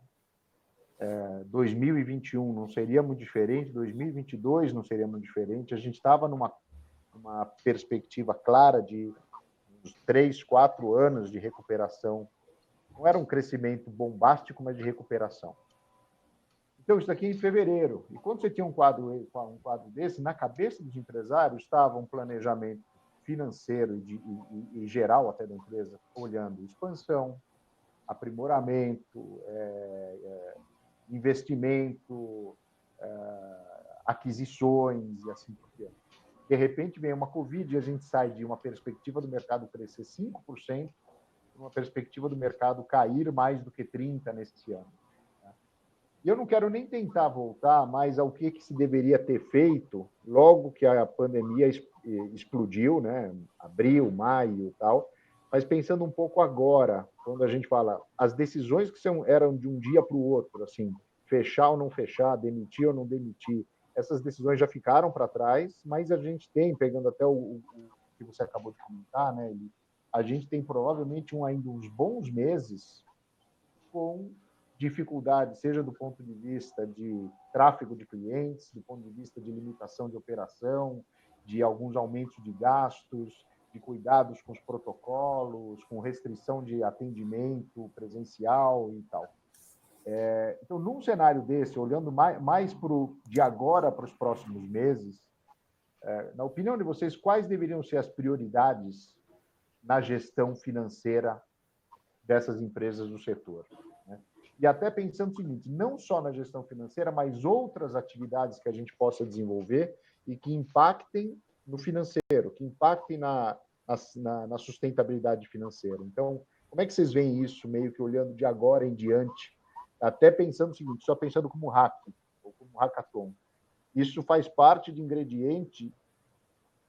H: 2021 não seria muito diferente, 2022 não seria muito diferente. A gente estava numa perspectiva clara de uns 3, 4 anos de recuperação. Não era um crescimento bombástico, mas de recuperação. Então, isso aqui é em fevereiro. E quando você tinha um quadro desse, na cabeça dos empresários estava um planejamento financeiro e geral até da empresa, olhando expansão, aprimoramento, investimento, aquisições e assim por diante. De repente vem uma Covid e a gente sai de uma perspectiva do mercado crescer 5% para uma perspectiva do mercado cair mais do que 30% nesse ano. E eu não quero nem tentar voltar mais ao que se deveria ter feito logo que a pandemia explodiu, né? Abril, maio e tal, mas pensando um pouco agora, quando a gente fala as decisões que eram de um dia para o outro, assim, fechar ou não fechar, demitir ou não demitir, essas decisões já ficaram para trás, mas a gente tem, pegando até o que você acabou de comentar, né, Eli, a gente tem provavelmente ainda uns bons meses com dificuldade, seja do ponto de vista de tráfego de clientes, do ponto de vista de limitação de operação, de alguns aumentos de gastos, de cuidados com os protocolos, com restrição de atendimento presencial e tal. Então, num cenário desse, olhando mais de agora para os próximos meses, na opinião de vocês, quais deveriam ser as prioridades na gestão financeira dessas empresas do setor, né? E até pensando o seguinte, não só na gestão financeira, mas outras atividades que a gente possa desenvolver e que impactem no financeiro, que impactem na sustentabilidade financeira. Então, como é que vocês veem isso, meio que olhando de agora em diante, até pensando o seguinte, só pensando como hack, ou como hackathon, isso faz parte de ingrediente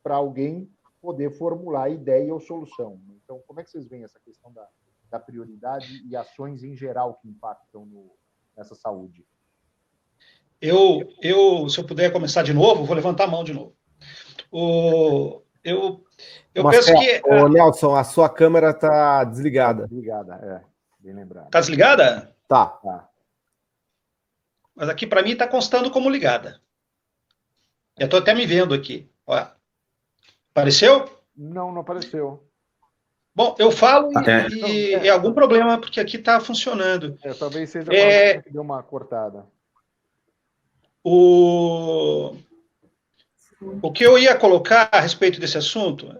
H: para alguém poder formular ideia ou solução. Então, como é que vocês veem essa questão da prioridade e ações em geral que impactam nessa saúde?
K: Se eu puder começar de novo, vou levantar a mão de novo. Eu penso que...
I: Nelson, a sua câmera está desligada.
H: Desligada, bem lembrado.
K: Está desligada?
I: Tá.
K: Mas aqui, para mim, está constando como ligada. Eu estou até me vendo aqui. Olha. Apareceu?
H: Não apareceu.
K: Bom, eu falo e é algum problema, porque aqui está funcionando.
H: Talvez seja que deu uma cortada.
K: O que eu ia colocar a respeito desse assunto,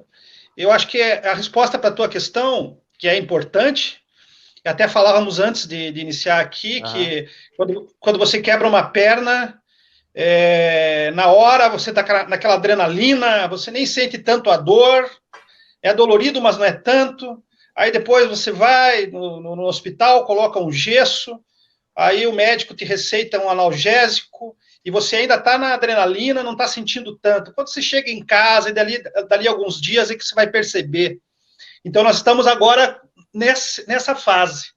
K: eu acho que a resposta para a tua questão, que é importante, até falávamos antes de iniciar aqui, que quando você quebra uma perna, na hora você está naquela adrenalina, você nem sente tanto a dor, é dolorido, mas não é tanto. Aí depois você vai no hospital, coloca um gesso, aí o médico te receita um analgésico, e você ainda está na adrenalina, não está sentindo tanto. Quando você chega em casa, e dali alguns dias é que você vai perceber. Então, nós estamos agora nessa fase.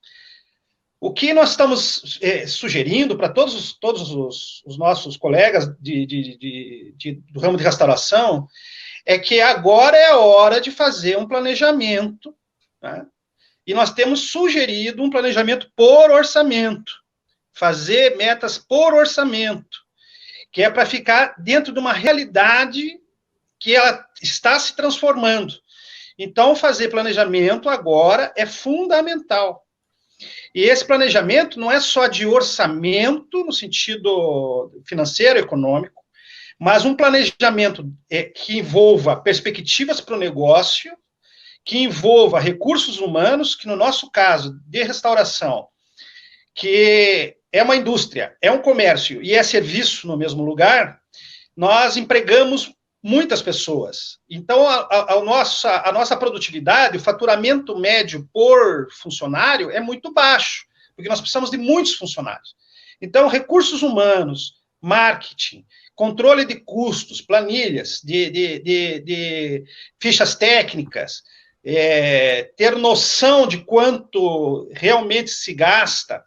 K: O que nós estamos sugerindo para todos os nossos colegas do ramo de restauração é que agora é a hora de fazer um planejamento, né? E nós temos sugerido um planejamento por orçamento, fazer metas por orçamento, que é para ficar dentro de uma realidade que ela está se transformando. Então, fazer planejamento agora é fundamental. E esse planejamento não é só de orçamento, no sentido financeiro, econômico, mas um planejamento que envolva perspectivas para o negócio, que envolva recursos humanos, que no nosso caso, de restauração, que é uma indústria, é um comércio e é serviço no mesmo lugar, nós empregamos muitas pessoas. Então, a nossa produtividade, o faturamento médio por funcionário é muito baixo, porque nós precisamos de muitos funcionários. Então, recursos humanos, marketing, controle de custos, planilhas, de fichas técnicas, ter noção de quanto realmente se gasta,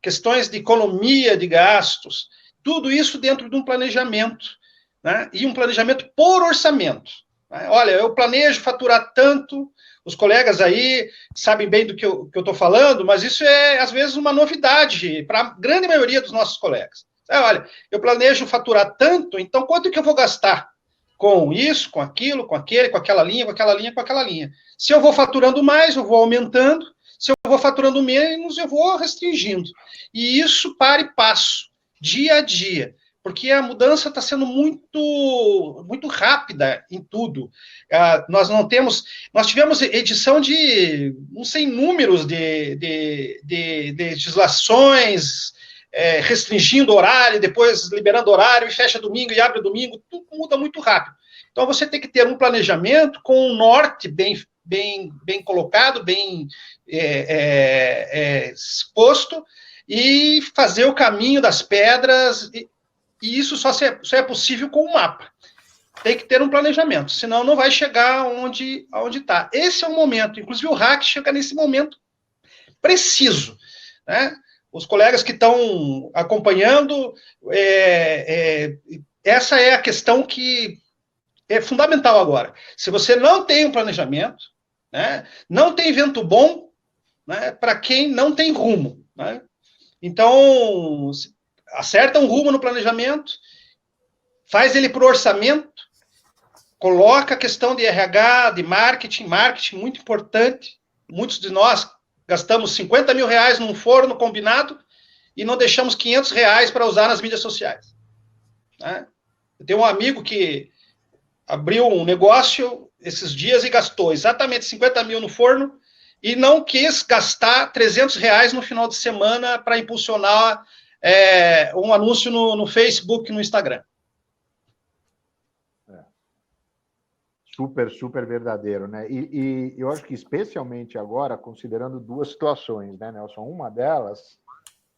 K: questões de economia de gastos, tudo isso dentro de um planejamento, né? E um planejamento por orçamento. Né? Olha, eu planejo faturar tanto, os colegas aí sabem bem do que eu estou falando, mas isso é, às vezes, uma novidade para a grande maioria dos nossos colegas. Olha, eu planejo faturar tanto, então quanto que eu vou gastar com isso, com aquilo, com aquele, com aquela linha, com aquela linha, com aquela linha. Se eu vou faturando mais, eu vou aumentando. Se eu vou faturando menos, eu vou restringindo. E isso para e passo, dia a dia, porque a mudança está sendo muito rápida em tudo. Nós tivemos edição de não sei números de legislações, restringindo horário, depois liberando horário, e fecha domingo e abre domingo, tudo muda muito rápido. Então, você tem que ter um planejamento com um norte bem colocado, bem exposto, e fazer o caminho das pedras, e isso só é possível com um mapa. Tem que ter um planejamento, senão não vai chegar onde está. Esse é o momento, inclusive o hack chega nesse momento preciso, né? Os colegas que estão acompanhando, essa é a questão que é fundamental agora. Se você não tem um planejamento, né, não tem vento bom, né, para quem não tem rumo, né? Então, acerta um rumo no planejamento, faz ele por orçamento, coloca a questão de RH, de marketing muito importante. Muitos de nós gastamos 50 mil reais num forno combinado e não deixamos 500 reais para usar nas mídias sociais. Né? Eu tenho um amigo que abriu um negócio esses dias e gastou exatamente 50 mil no forno e não quis gastar R$300 no final de semana para impulsionar um anúncio no Facebook, no Instagram.
H: Super, super verdadeiro, né? E eu acho que especialmente agora, considerando duas situações, né, Nelson? Uma delas,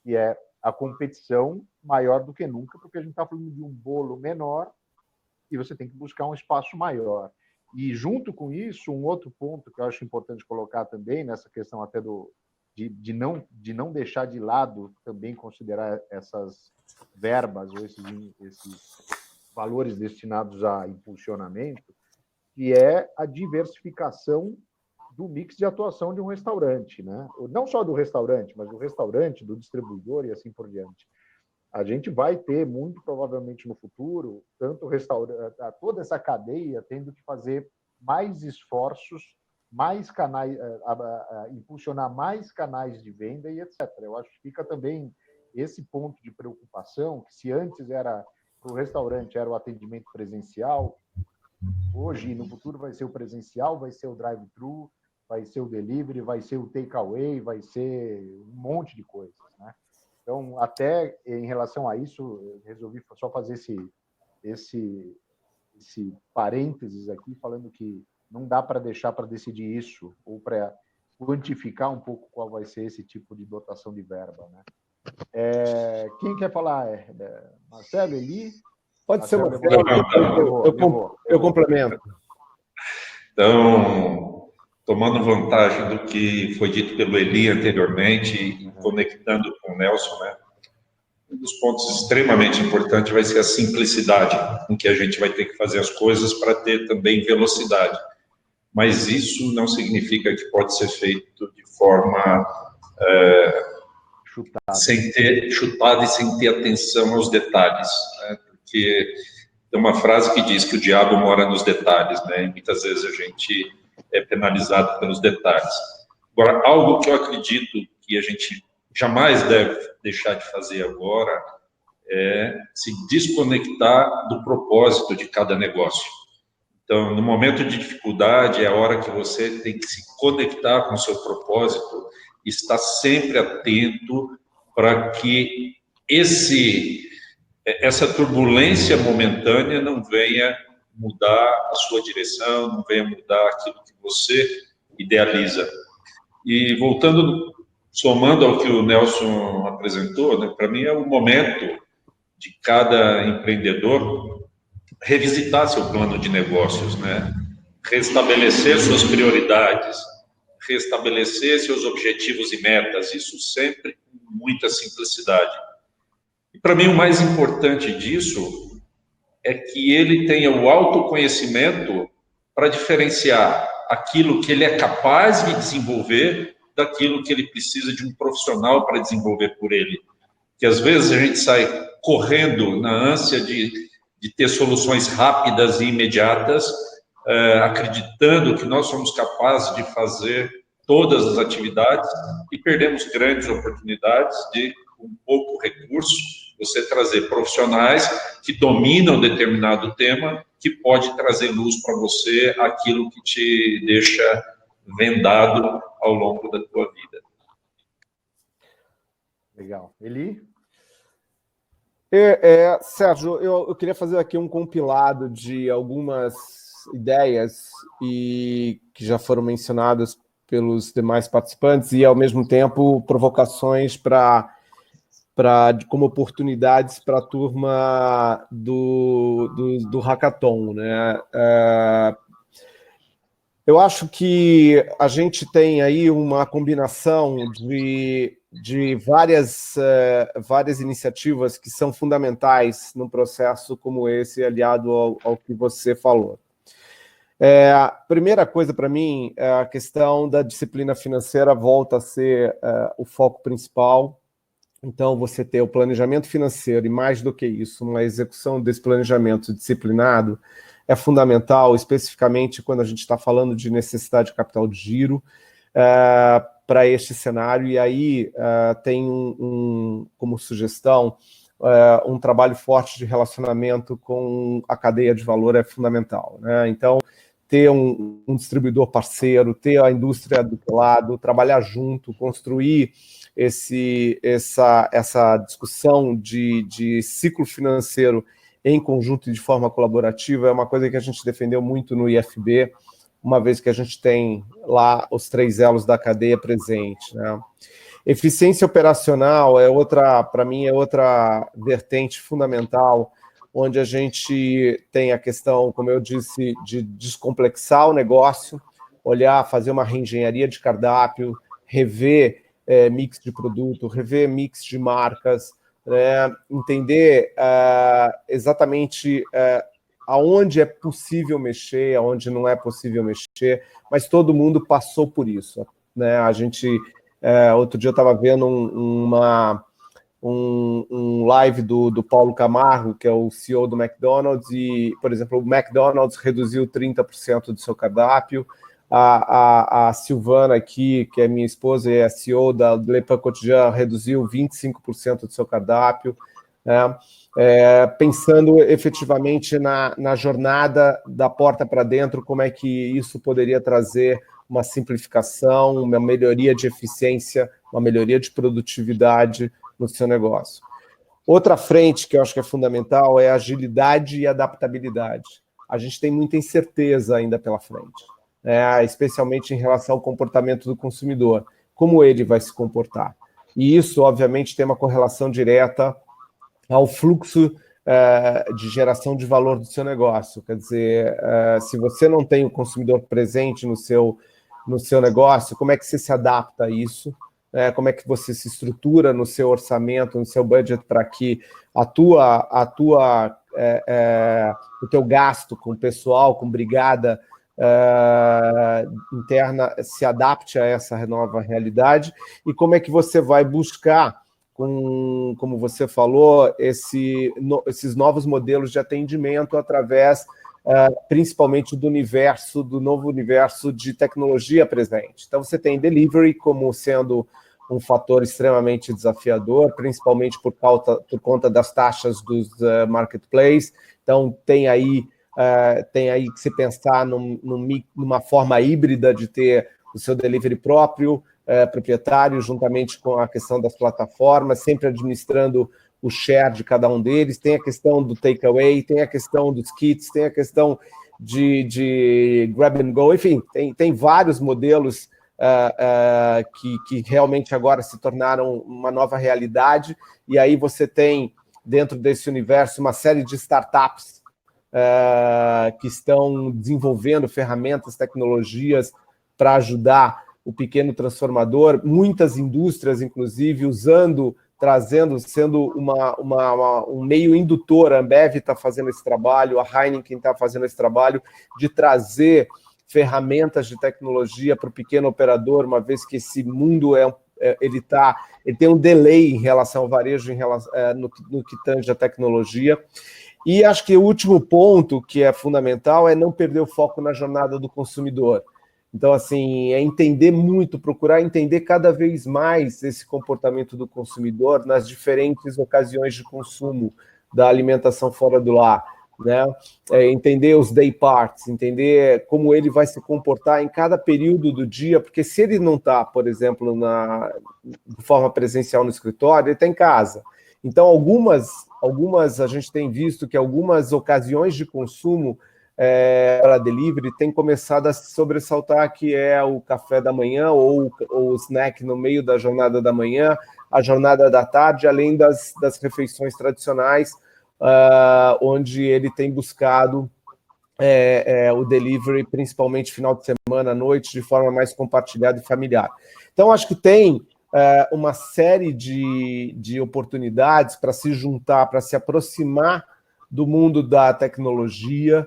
H: que é a competição maior do que nunca, porque a gente está falando de um bolo menor e você tem que buscar um espaço maior. E, junto com isso, um outro ponto que eu acho importante colocar também, nessa questão até de não deixar de lado também considerar essas verbas ou esses valores destinados a impulsionamento, que é a diversificação do mix de atuação de um restaurante, né? Não só do restaurante, mas do restaurante, do distribuidor e assim por diante. A gente vai ter, muito provavelmente no futuro, tanto o restaurante, toda essa cadeia tendo que fazer mais esforços, mais canais, impulsionar mais canais de venda e etc. Eu acho que fica também esse ponto de preocupação, que se antes era para o restaurante era o atendimento presencial, hoje, no futuro, vai ser o presencial, vai ser o drive-thru, vai ser o delivery, vai ser o takeaway, vai ser um monte de coisas, né? Então, até em relação a isso, eu resolvi só fazer esse parênteses aqui, falando que não dá para deixar para decidir isso, ou para quantificar um pouco qual vai ser esse tipo de dotação de verba, né? Quem quer falar? Marcelo, Eli?
I: Pode ser, Marcelo. Eu complemento.
J: Então, tomando vantagem do que foi dito pelo Eli anteriormente e conectando com o Nelson, né? Um dos pontos extremamente importantes vai ser a simplicidade com que a gente vai ter que fazer as coisas para ter também velocidade. Mas isso não significa que pode ser feito de forma chutada e sem ter atenção aos detalhes, né? Porque tem uma frase que diz que o diabo mora nos detalhes, né? E muitas vezes a gente é penalizado pelos detalhes. Agora, algo que eu acredito que a gente jamais deve deixar de fazer agora é se desconectar do propósito de cada negócio. Então, no momento de dificuldade, é a hora que você tem que se conectar com o seu propósito e estar sempre atento para que essa turbulência momentânea não venha mudar a sua direção, não venha mudar aquilo que você idealiza. E voltando, somando ao que o Nelson apresentou, né, para mim é o momento de cada empreendedor revisitar seu plano de negócios, né? Restabelecer suas prioridades, restabelecer seus objetivos e metas, isso sempre com muita simplicidade. E para mim o mais importante disso é que ele tenha o autoconhecimento para diferenciar aquilo que ele é capaz de desenvolver daquilo que ele precisa de um profissional para desenvolver por ele. Que às vezes a gente sai correndo na ânsia de ter soluções rápidas e imediatas, acreditando que nós somos capazes de fazer todas as atividades e perdemos grandes oportunidades de, com pouco recurso, você trazer profissionais que dominam determinado tema, que pode trazer luz para você aquilo que te deixa vendado ao longo da tua vida.
H: Legal. Eli?
I: Sérgio, eu queria fazer aqui um compilado de algumas ideias que já foram mencionadas pelos demais participantes e, ao mesmo tempo, provocações como oportunidades para a turma do Hackathon, né? Eu acho que a gente tem aí uma combinação de várias iniciativas que são fundamentais num processo como esse, aliado ao que você falou. A primeira coisa para mim, a questão da disciplina financeira volta a ser o foco principal. Então, você ter o planejamento financeiro e, mais do que isso, uma execução desse planejamento disciplinado é fundamental, especificamente quando a gente está falando de necessidade de capital de giro para este cenário. E aí tem como sugestão um trabalho forte de relacionamento com a cadeia de valor é fundamental, né? Então, ter um distribuidor parceiro, ter a indústria do teu lado, trabalhar junto, construir essa discussão de ciclo financeiro em conjunto e de forma colaborativa é uma coisa que a gente defendeu muito no IFB, uma vez que a gente tem lá os 3 elos da cadeia presente, né? Eficiência operacional para mim, é outra vertente fundamental, onde a gente tem a questão, como eu disse, de descomplexar o negócio, olhar, fazer uma reengenharia de cardápio, rever mix de produto, rever mix de marcas, entender exatamente aonde é possível mexer, aonde não é possível mexer, mas todo mundo passou por isso, né? A gente, outro dia eu estava vendo um live do Paulo Camargo, que é o CEO do McDonald's, e, por exemplo, o McDonald's reduziu 30% do seu cardápio. A Silvana aqui, que é minha esposa e é a CEO da Le Pain Quotidien, reduziu 25% do seu cardápio, né? Pensando efetivamente na jornada da porta para dentro, como é que isso poderia trazer uma simplificação, uma melhoria de eficiência, uma melhoria de produtividade no seu negócio. Outra frente que eu acho que é fundamental é a agilidade e adaptabilidade. A gente tem muita incerteza ainda pela frente, especialmente em relação ao comportamento do consumidor, como ele vai se comportar. E isso, obviamente, tem uma correlação direta ao fluxo de geração de valor do seu negócio. Quer dizer, se você não tem o consumidor presente no seu negócio, como é que você se adapta a isso? Como é que você se estrutura no seu orçamento, no seu budget, para que o teu gasto com pessoal, com brigada interna se adapte a essa nova realidade, e como é que você vai buscar, como você falou, esses novos modelos de atendimento através principalmente do novo universo de tecnologia presente. Então, você tem delivery como sendo um fator extremamente desafiador, principalmente por conta das taxas dos marketplaces. Então, tem aí que se pensar numa forma híbrida de ter o seu delivery próprio, proprietário, juntamente com a questão das plataformas, sempre administrando o share de cada um deles. Tem a questão do takeaway, tem a questão dos kits, tem a questão de grab and go, enfim, tem vários modelos que realmente agora se tornaram uma nova realidade, e aí você tem, dentro desse universo, uma série de startups que estão desenvolvendo ferramentas, tecnologias para ajudar o pequeno transformador, muitas indústrias, inclusive, sendo um meio indutor. A Ambev está fazendo esse trabalho, a Heineken está fazendo esse trabalho de trazer ferramentas de tecnologia para o pequeno operador, uma vez que esse mundo ele tem um delay em relação ao varejo, no que tange a tecnologia. E acho que o último ponto que é fundamental é não perder o foco na jornada do consumidor. Então, assim, procurar entender cada vez mais esse comportamento do consumidor nas diferentes ocasiões de consumo da alimentação fora do lar, né? Entender os day parts, entender como ele vai se comportar em cada período do dia, porque se ele não está, por exemplo, de forma presencial no escritório, ele está em casa. Então, a gente tem visto que algumas ocasiões de consumo para delivery tem começado a se sobressaltar, que é o café da manhã ou o snack no meio da jornada da manhã, a jornada da tarde, além das refeições tradicionais, onde ele tem buscado o delivery, principalmente final de semana, à noite, de forma mais compartilhada e familiar. Então, acho que tem uma série de oportunidades para se juntar, para se aproximar do mundo da tecnologia,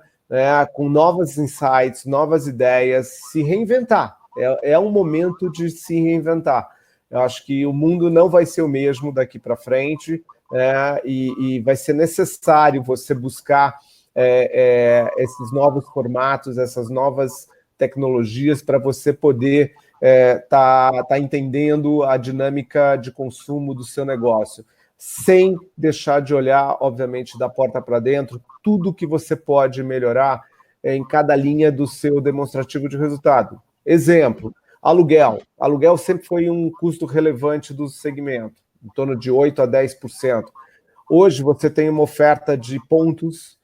I: com novos insights, novas ideias, se reinventar. É um momento de se reinventar. Eu acho que o mundo não vai ser o mesmo daqui para frente, e vai ser necessário você buscar esses novos formatos, essas novas tecnologias, para você poder tá entendendo a dinâmica de consumo do seu negócio, sem deixar de olhar, obviamente, da porta para dentro, tudo que você pode melhorar em cada linha do seu demonstrativo de resultado. Exemplo, aluguel. Aluguel sempre foi um custo relevante do segmento, em torno de 8% a 10%. Hoje você tem uma oferta de pontos,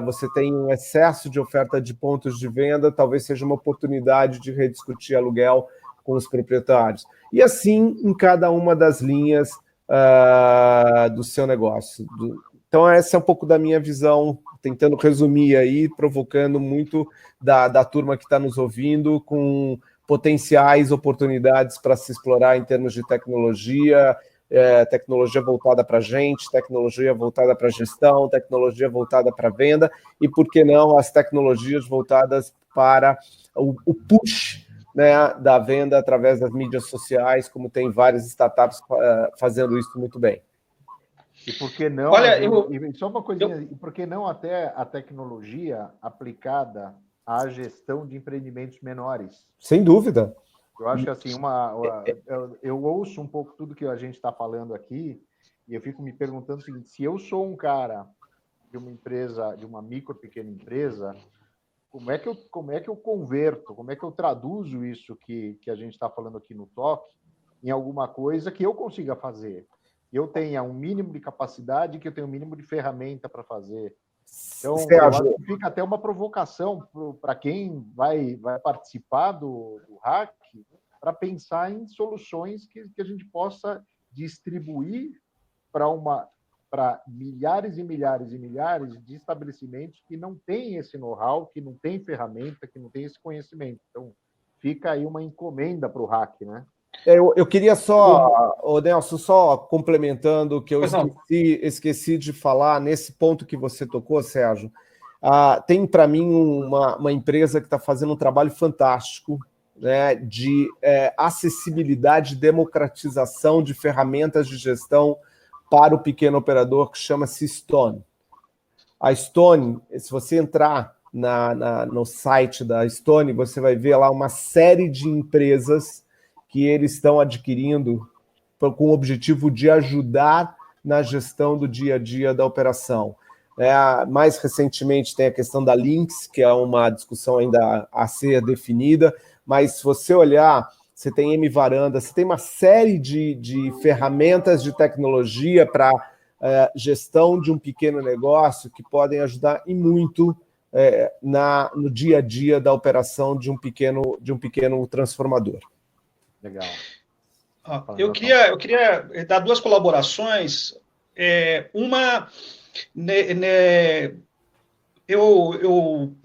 I: você tem um excesso de oferta de pontos de venda, talvez seja uma oportunidade de rediscutir aluguel com os proprietários. E assim em cada uma das linhas do seu negócio. Então essa é um pouco da minha visão, tentando resumir aí, provocando muito da turma que está nos ouvindo, com potenciais oportunidades para se explorar em termos de tecnologia, tecnologia voltada para a gente, tecnologia voltada para a gestão, tecnologia voltada para a venda e, por que não, as tecnologias voltadas para o push, né, da venda através das mídias sociais, como tem várias startups fazendo isso muito bem.
H: E por que não?
K: Olha,
H: só uma coisinha, e por que não até a tecnologia aplicada à gestão de empreendimentos menores?
I: Sem dúvida.
H: Eu acho que assim, eu ouço um pouco tudo que a gente está falando aqui e eu fico me perguntando o seguinte: se eu sou um cara de uma empresa, de uma micro, pequena empresa, como é que eu converto, como é que eu traduzo isso que a gente está falando aqui no Toque em alguma coisa que eu consiga fazer? Que eu tenha um mínimo de capacidade, que eu tenha um mínimo de ferramenta para fazer. Então, eu acho que fica até uma provocação para quem vai participar do hack, para pensar em soluções que a gente possa distribuir para milhares e milhares e milhares de estabelecimentos que não têm esse know-how, que não têm ferramenta, que não têm esse conhecimento. Então, fica aí uma encomenda para o hack, né?
I: Eu queria só, Nelson, só complementando o que eu esqueci de falar nesse ponto que você tocou, Sérgio. Tem para mim uma empresa que está fazendo um trabalho fantástico, né, de acessibilidade e democratização de ferramentas de gestão para o pequeno operador, que chama-se Stone. A Stone, se você entrar no site da Stone, você vai ver lá uma série de empresas que eles estão adquirindo com o objetivo de ajudar na gestão do dia a dia da operação. Mais recentemente tem a questão da Lynx, que é uma discussão ainda a ser definida, mas se você olhar, você tem M-Varanda, você tem uma série de ferramentas de tecnologia para gestão de um pequeno negócio que podem ajudar e muito no dia a dia da operação de um pequeno transformador.
H: Legal.
K: Eu queria dar duas colaborações. Uma,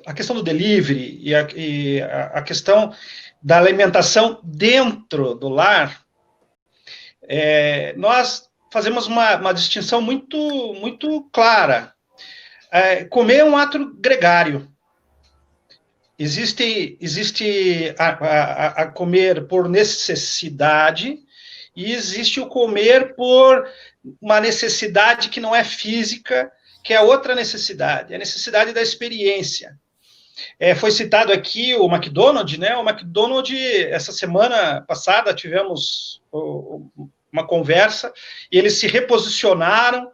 K: a questão do delivery e a questão da alimentação dentro do lar, nós fazemos uma distinção muito clara. Comer é um ato gregário. Existe a comer por necessidade e existe o comer por uma necessidade que não é física, que é outra necessidade, é a necessidade da experiência. Foi citado aqui o McDonald's, né? O McDonald's, essa semana passada, tivemos uma conversa e eles se reposicionaram,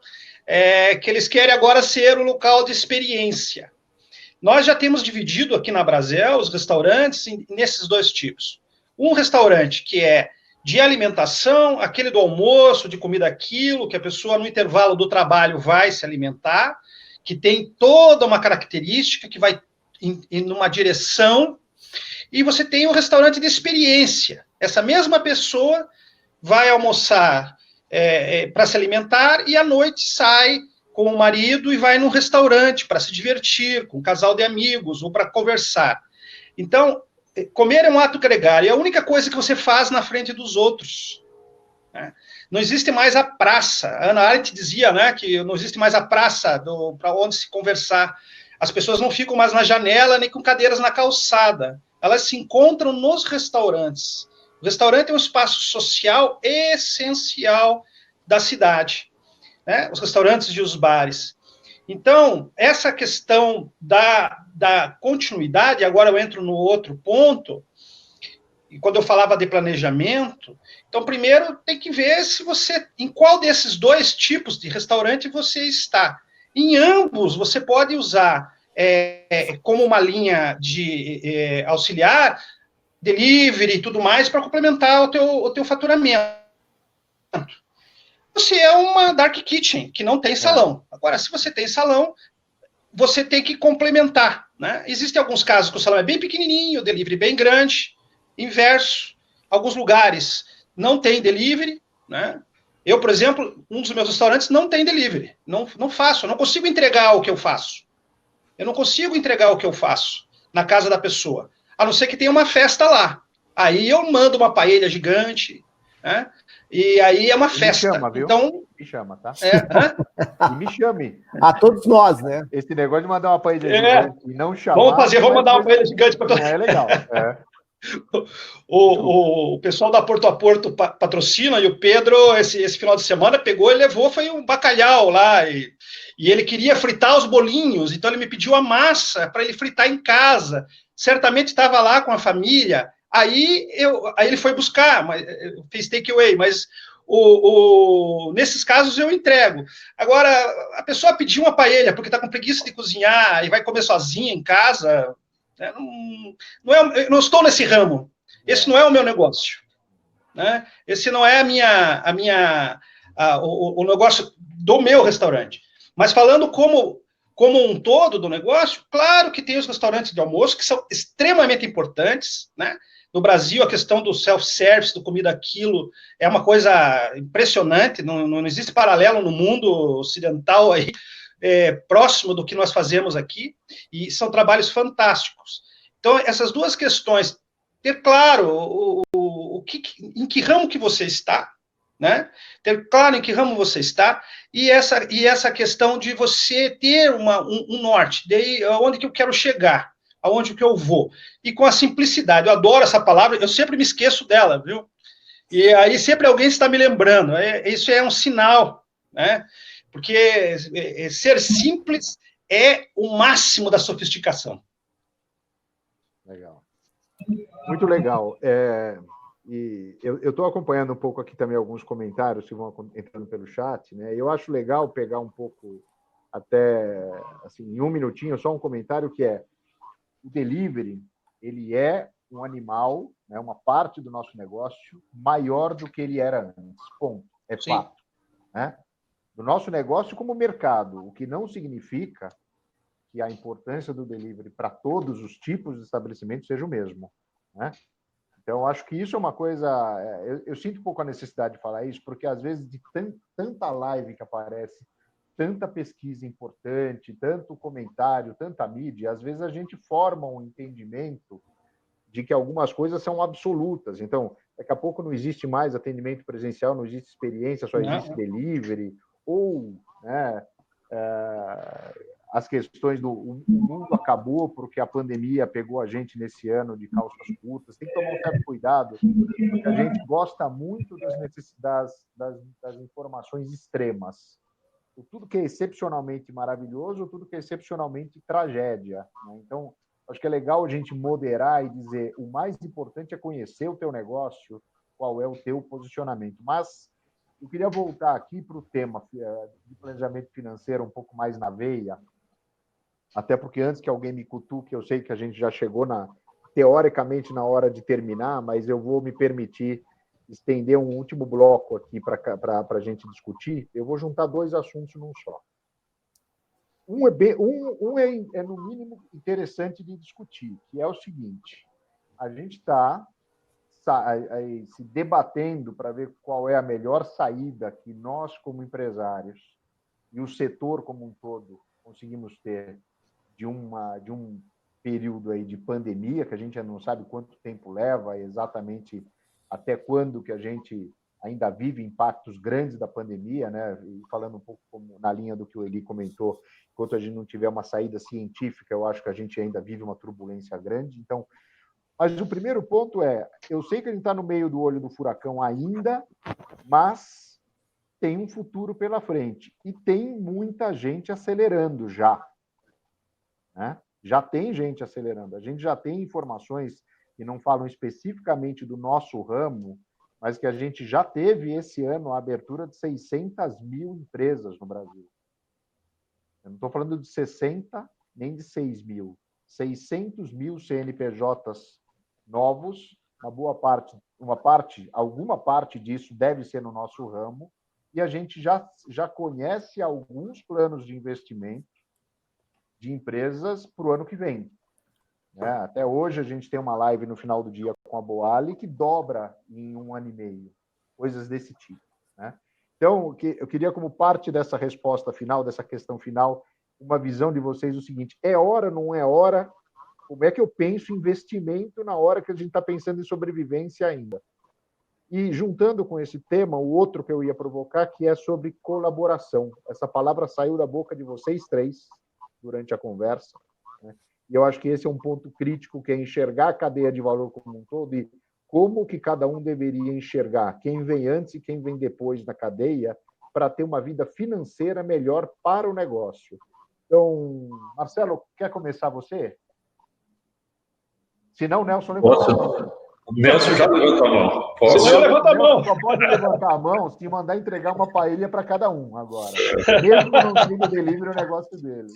K: que eles querem agora ser o local de experiência. Nós já temos dividido aqui na Brasel os restaurantes nesses dois tipos. Um restaurante que é de alimentação, aquele do almoço, de comida aquilo, que a pessoa no intervalo do trabalho vai se alimentar, que tem toda uma característica, que vai em uma direção, e você tem o restaurante de experiência. Essa mesma pessoa vai almoçar para se alimentar e à noite sai com o marido e vai num restaurante para se divertir, com um casal de amigos, ou para conversar. Então, comer é um ato gregário, é a única coisa que você faz na frente dos outros. Né? Não existe mais a praça. A Ana Arendt dizia, né, que não existe mais a praça para onde se conversar. As pessoas não ficam mais na janela, nem com cadeiras na calçada. Elas se encontram nos restaurantes. O restaurante é um espaço social essencial da cidade. Né? Os restaurantes e os bares. Então, essa questão da continuidade, agora eu entro no outro ponto, e quando eu falava de planejamento, então, primeiro tem que ver em qual desses dois tipos de restaurante você está. Em ambos, você pode usar como uma linha de auxiliar, delivery e tudo mais, para complementar o teu faturamento. Você é uma dark kitchen, que não tem salão. Agora, se você tem salão, você tem que complementar, né? Existem alguns casos que o salão é bem pequenininho, o delivery bem grande, inverso. Alguns lugares não tem delivery, né? Eu, por exemplo, um dos meus restaurantes não tem delivery. Não faço, eu não consigo entregar o que eu faço. Eu não consigo entregar o que eu faço na casa da pessoa, a não ser que tenha uma festa lá. Aí eu mando uma paella gigante, né? E aí é uma festa.
H: Me chama, viu?
K: Então,
H: me chama, tá?
K: E
H: me chame.
I: A todos nós, né?
H: Esse negócio de mandar uma paella gigante e não chamar...
K: Vamos mandar uma paella gigante para todo mundo.
H: Não é legal,
K: O pessoal da Porto a Porto patrocina, e o Pedro, esse final de semana, pegou e levou, foi um bacalhau lá, e ele queria fritar os bolinhos, então ele me pediu a massa para ele fritar em casa. Certamente estava lá com a família, aí ele foi buscar, fez takeaway, mas nesses casos eu entrego. Agora, a pessoa pediu uma paella porque está com preguiça de cozinhar e vai comer sozinha em casa... eu não estou nesse ramo. Esse não é o meu negócio, né? Esse não é o negócio do meu restaurante. Mas falando como um todo do negócio, claro que tem os restaurantes de almoço que são extremamente importantes, né? No Brasil, a questão do self-service, do comida a quilo, é uma coisa impressionante. Não existe paralelo no mundo ocidental aí, próximo do que nós fazemos aqui, e são trabalhos fantásticos. Então, essas duas questões, ter claro em que ramo que você está, né? Ter claro em que ramo você está, e essa questão de você ter um norte, daí aonde que eu quero chegar, aonde que eu vou, e com a simplicidade. Eu adoro essa palavra, eu sempre me esqueço dela, viu? E aí sempre alguém está me lembrando, isso é um sinal, né? Porque ser simples é o máximo da sofisticação.
H: Legal. Muito legal. E eu estou acompanhando um pouco aqui também alguns comentários que vão entrando pelo chat, né? Eu acho legal pegar um pouco, até assim, em um minutinho, só um comentário que é: o delivery, ele é um animal, né, uma parte do nosso negócio maior do que ele era antes. Ponto. É fato. Né? Do nosso negócio como mercado, o que não significa que a importância do delivery para todos os tipos de estabelecimentos seja o mesmo. Né? Então, acho que isso é uma coisa... Eu sinto um pouco a necessidade de falar isso, porque às vezes de tanta live que aparece, tanta pesquisa importante, tanto comentário, tanta mídia, às vezes a gente forma um entendimento de que algumas coisas são absolutas. Então, daqui a pouco não existe mais atendimento presencial, não existe experiência, só existe delivery, ou, né, as questões do... O mundo acabou porque a pandemia pegou a gente nesse ano de calças curtas. Tem que tomar um certo cuidado, porque a gente gosta muito das necessidades, das informações extremas. Tudo que é excepcionalmente maravilhoso, tudo que é excepcionalmente tragédia. Né? Então, acho que é legal a gente moderar e dizer: o mais importante é conhecer o teu negócio, qual é o teu posicionamento. Mas eu queria voltar aqui para o tema de planejamento financeiro um pouco mais na veia, até porque antes que alguém me cutuque, eu sei que a gente já chegou teoricamente na hora de terminar, mas eu vou me permitir estender um último bloco aqui para a gente discutir. Eu vou juntar dois assuntos num só. Um é, no mínimo, interessante de discutir, que é o seguinte: a gente está se debatendo para ver qual é a melhor saída que nós, como empresários, e o setor como um todo, conseguimos ter de um período aí de pandemia, que a gente não sabe quanto tempo leva, exatamente até quando que a gente ainda vive impactos grandes da pandemia, né? E falando um pouco na linha do que o Eli comentou, enquanto a gente não tiver uma saída científica, eu acho que a gente ainda vive uma turbulência grande. Então, mas o primeiro ponto é: eu sei que a gente está no meio do olho do furacão ainda, mas tem um futuro pela frente e tem muita gente acelerando já. Né? Já tem gente acelerando. A gente já tem informações que não falam especificamente do nosso ramo, mas que a gente já teve esse ano a abertura de 600 mil empresas no Brasil. Eu não estou falando de 60 nem de 6 mil. 600 mil CNPJs novos, alguma parte disso deve ser no nosso ramo, e a gente já conhece alguns planos de investimento de empresas para o ano que vem. Até hoje a gente tem uma live no final do dia com a Boali que dobra em 1 ano e meio, coisas desse tipo. Então, eu queria, como parte dessa resposta final, dessa questão final, uma visão de vocês o seguinte: é hora, não é hora? Como é que eu penso em investimento na hora que a gente está pensando em sobrevivência ainda? E juntando com esse tema, o outro que eu ia provocar, que é sobre colaboração. Essa palavra saiu da boca de vocês três durante a conversa, e eu acho que esse é um ponto crítico, que é enxergar a cadeia de valor como um todo e como que cada um deveria enxergar quem vem antes e quem vem depois na cadeia para ter uma vida financeira melhor para o negócio. Então, Marcelo, quer começar você? Se não, Nelson levanta a mão.
J: O Nelson já levanta a mão. Posso?
K: Você levanta a mão.
H: Só pode levantar a mão se mandar entregar uma paella para cada um agora. Mesmo não sendo delivery o negócio dele.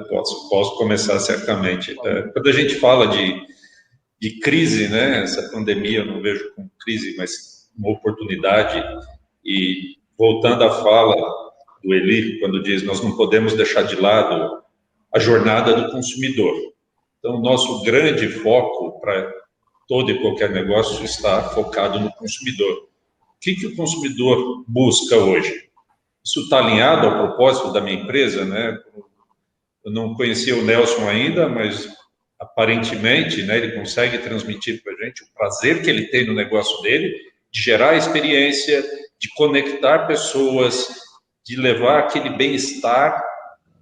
J: Posso começar, certamente. Quando a gente fala de crise, né? Essa pandemia eu não vejo como crise, mas uma oportunidade. E voltando à fala do Eli, quando diz nós não podemos deixar de lado a jornada do consumidor. Então, o nosso grande foco para todo e qualquer negócio está focado no consumidor. O que o consumidor busca hoje? Isso está alinhado ao propósito da minha empresa, né? Eu não conhecia o Nelson ainda, mas aparentemente, né, ele consegue transmitir para a gente o prazer que ele tem no negócio dele, de gerar experiência, de conectar pessoas, de levar aquele bem-estar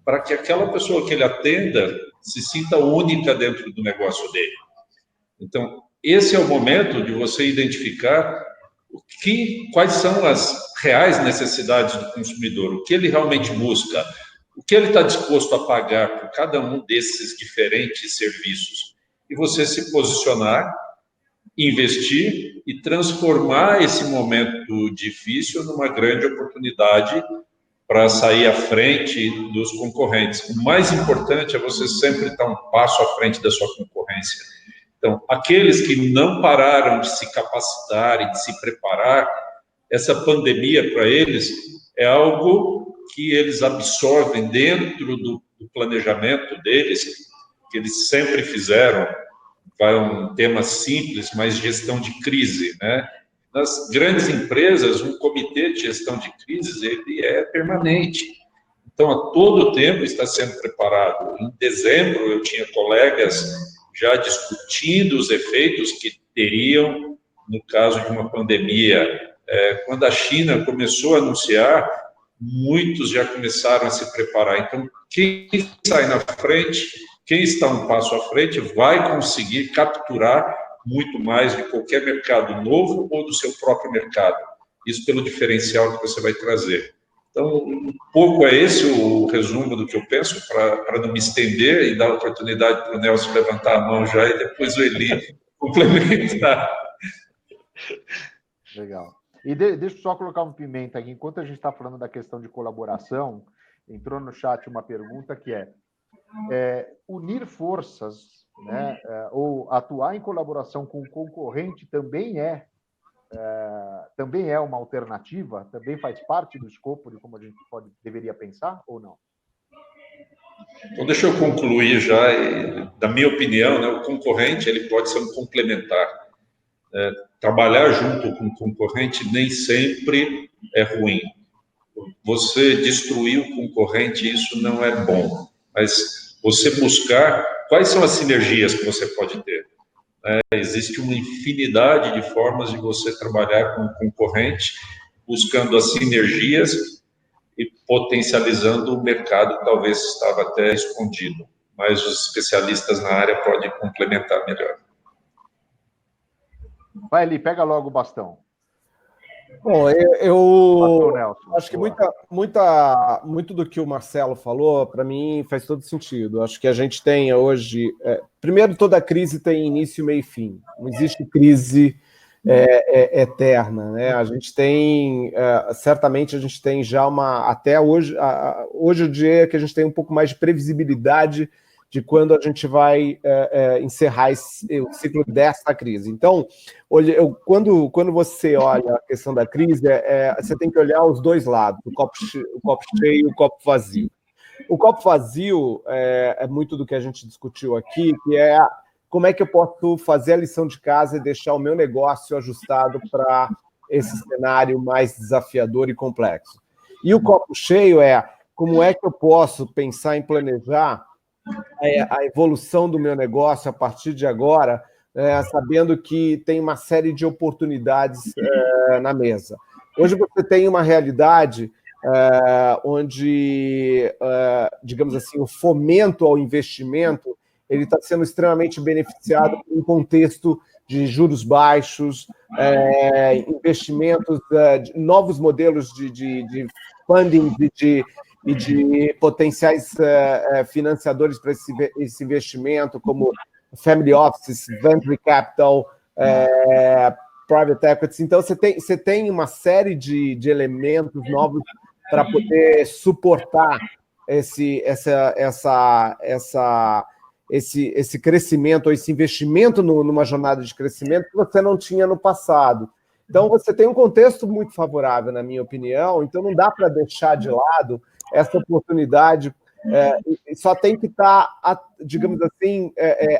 J: para que aquela pessoa que ele atenda se sinta única dentro do negócio dele. Então, esse é o momento de você identificar quais são as reais necessidades do consumidor, o que ele realmente busca, o que ele está disposto a pagar por cada um desses diferentes serviços. E você se posicionar, investir e transformar esse momento difícil numa grande oportunidade para sair à frente dos concorrentes. O mais importante é você sempre estar um passo à frente da sua concorrência. Então, aqueles que não pararam de se capacitar e de se preparar, essa pandemia para eles é algo que eles absorvem dentro do planejamento deles, que eles sempre fizeram. Vai um tema simples, mas gestão de crise, né? Nas grandes empresas, um comitê de gestão de crises, ele é permanente. Então, a todo tempo está sendo preparado. Em dezembro, eu tinha colegas já discutindo os efeitos que teriam no caso de uma pandemia. Quando a China começou a anunciar, muitos já começaram a se preparar. Então, quem sai na frente, quem está um passo à frente, vai conseguir capturar muito mais de qualquer mercado novo ou do seu próprio mercado. Isso pelo diferencial que você vai trazer. Então, um pouco é esse o resumo do que eu penso, para não me estender e dar oportunidade para o Nelson levantar a mão já e depois o Eli complementar.
H: Legal. E deixa eu só colocar um pimenta aqui. Enquanto a gente está falando da questão de colaboração, entrou no chat uma pergunta que é unir forças, né, ou atuar em colaboração com o concorrente também é uma alternativa? Também faz parte do escopo de como a gente deveria pensar ou não?
J: Então, deixa eu concluir já. Da minha opinião, né, o concorrente ele pode ser um complementar. Trabalhar junto com o concorrente nem sempre é ruim. Você destruir o concorrente, isso não é bom. Mas você buscar quais são as sinergias que você pode ter. Existe uma infinidade de formas de você trabalhar com o concorrente, buscando as sinergias e potencializando o mercado que talvez estava até escondido. Mas os especialistas na área podem complementar melhor.
H: Vai ali, pega logo o bastão.
I: Bom, eu
H: Nelson,
I: acho que muito do que o Marcelo falou, para mim, faz todo sentido. Acho que a gente tem hoje... primeiro, toda crise tem início, meio e fim. Não existe crise eterna, né? A gente tem, certamente a gente tem já até hoje, hoje o dia que a gente tem um pouco mais de previsibilidade de quando a gente vai encerrar o ciclo dessa crise. Então, quando você olha a questão da crise, você tem que olhar os dois lados, o copo cheio e o copo vazio. O copo vazio é muito do que a gente discutiu aqui, que é como é que eu posso fazer a lição de casa e deixar o meu negócio ajustado para esse cenário mais desafiador e complexo. E o copo cheio como é que eu posso pensar em planejar a evolução do meu negócio a partir de agora, sabendo que tem uma série de oportunidades na mesa. Hoje você tem uma realidade onde, digamos assim, o fomento ao investimento ele está sendo extremamente beneficiado por um contexto de juros baixos, investimentos, novos modelos de funding e de potenciais financiadores para esse investimento, como family offices, venture capital, private equity. Então, você tem uma série de elementos novos para poder suportar esse crescimento, ou esse investimento numa jornada de crescimento que você não tinha no passado. Então, você tem um contexto muito favorável, na minha opinião, então não dá para deixar de lado essa oportunidade, só tem que estar, digamos assim,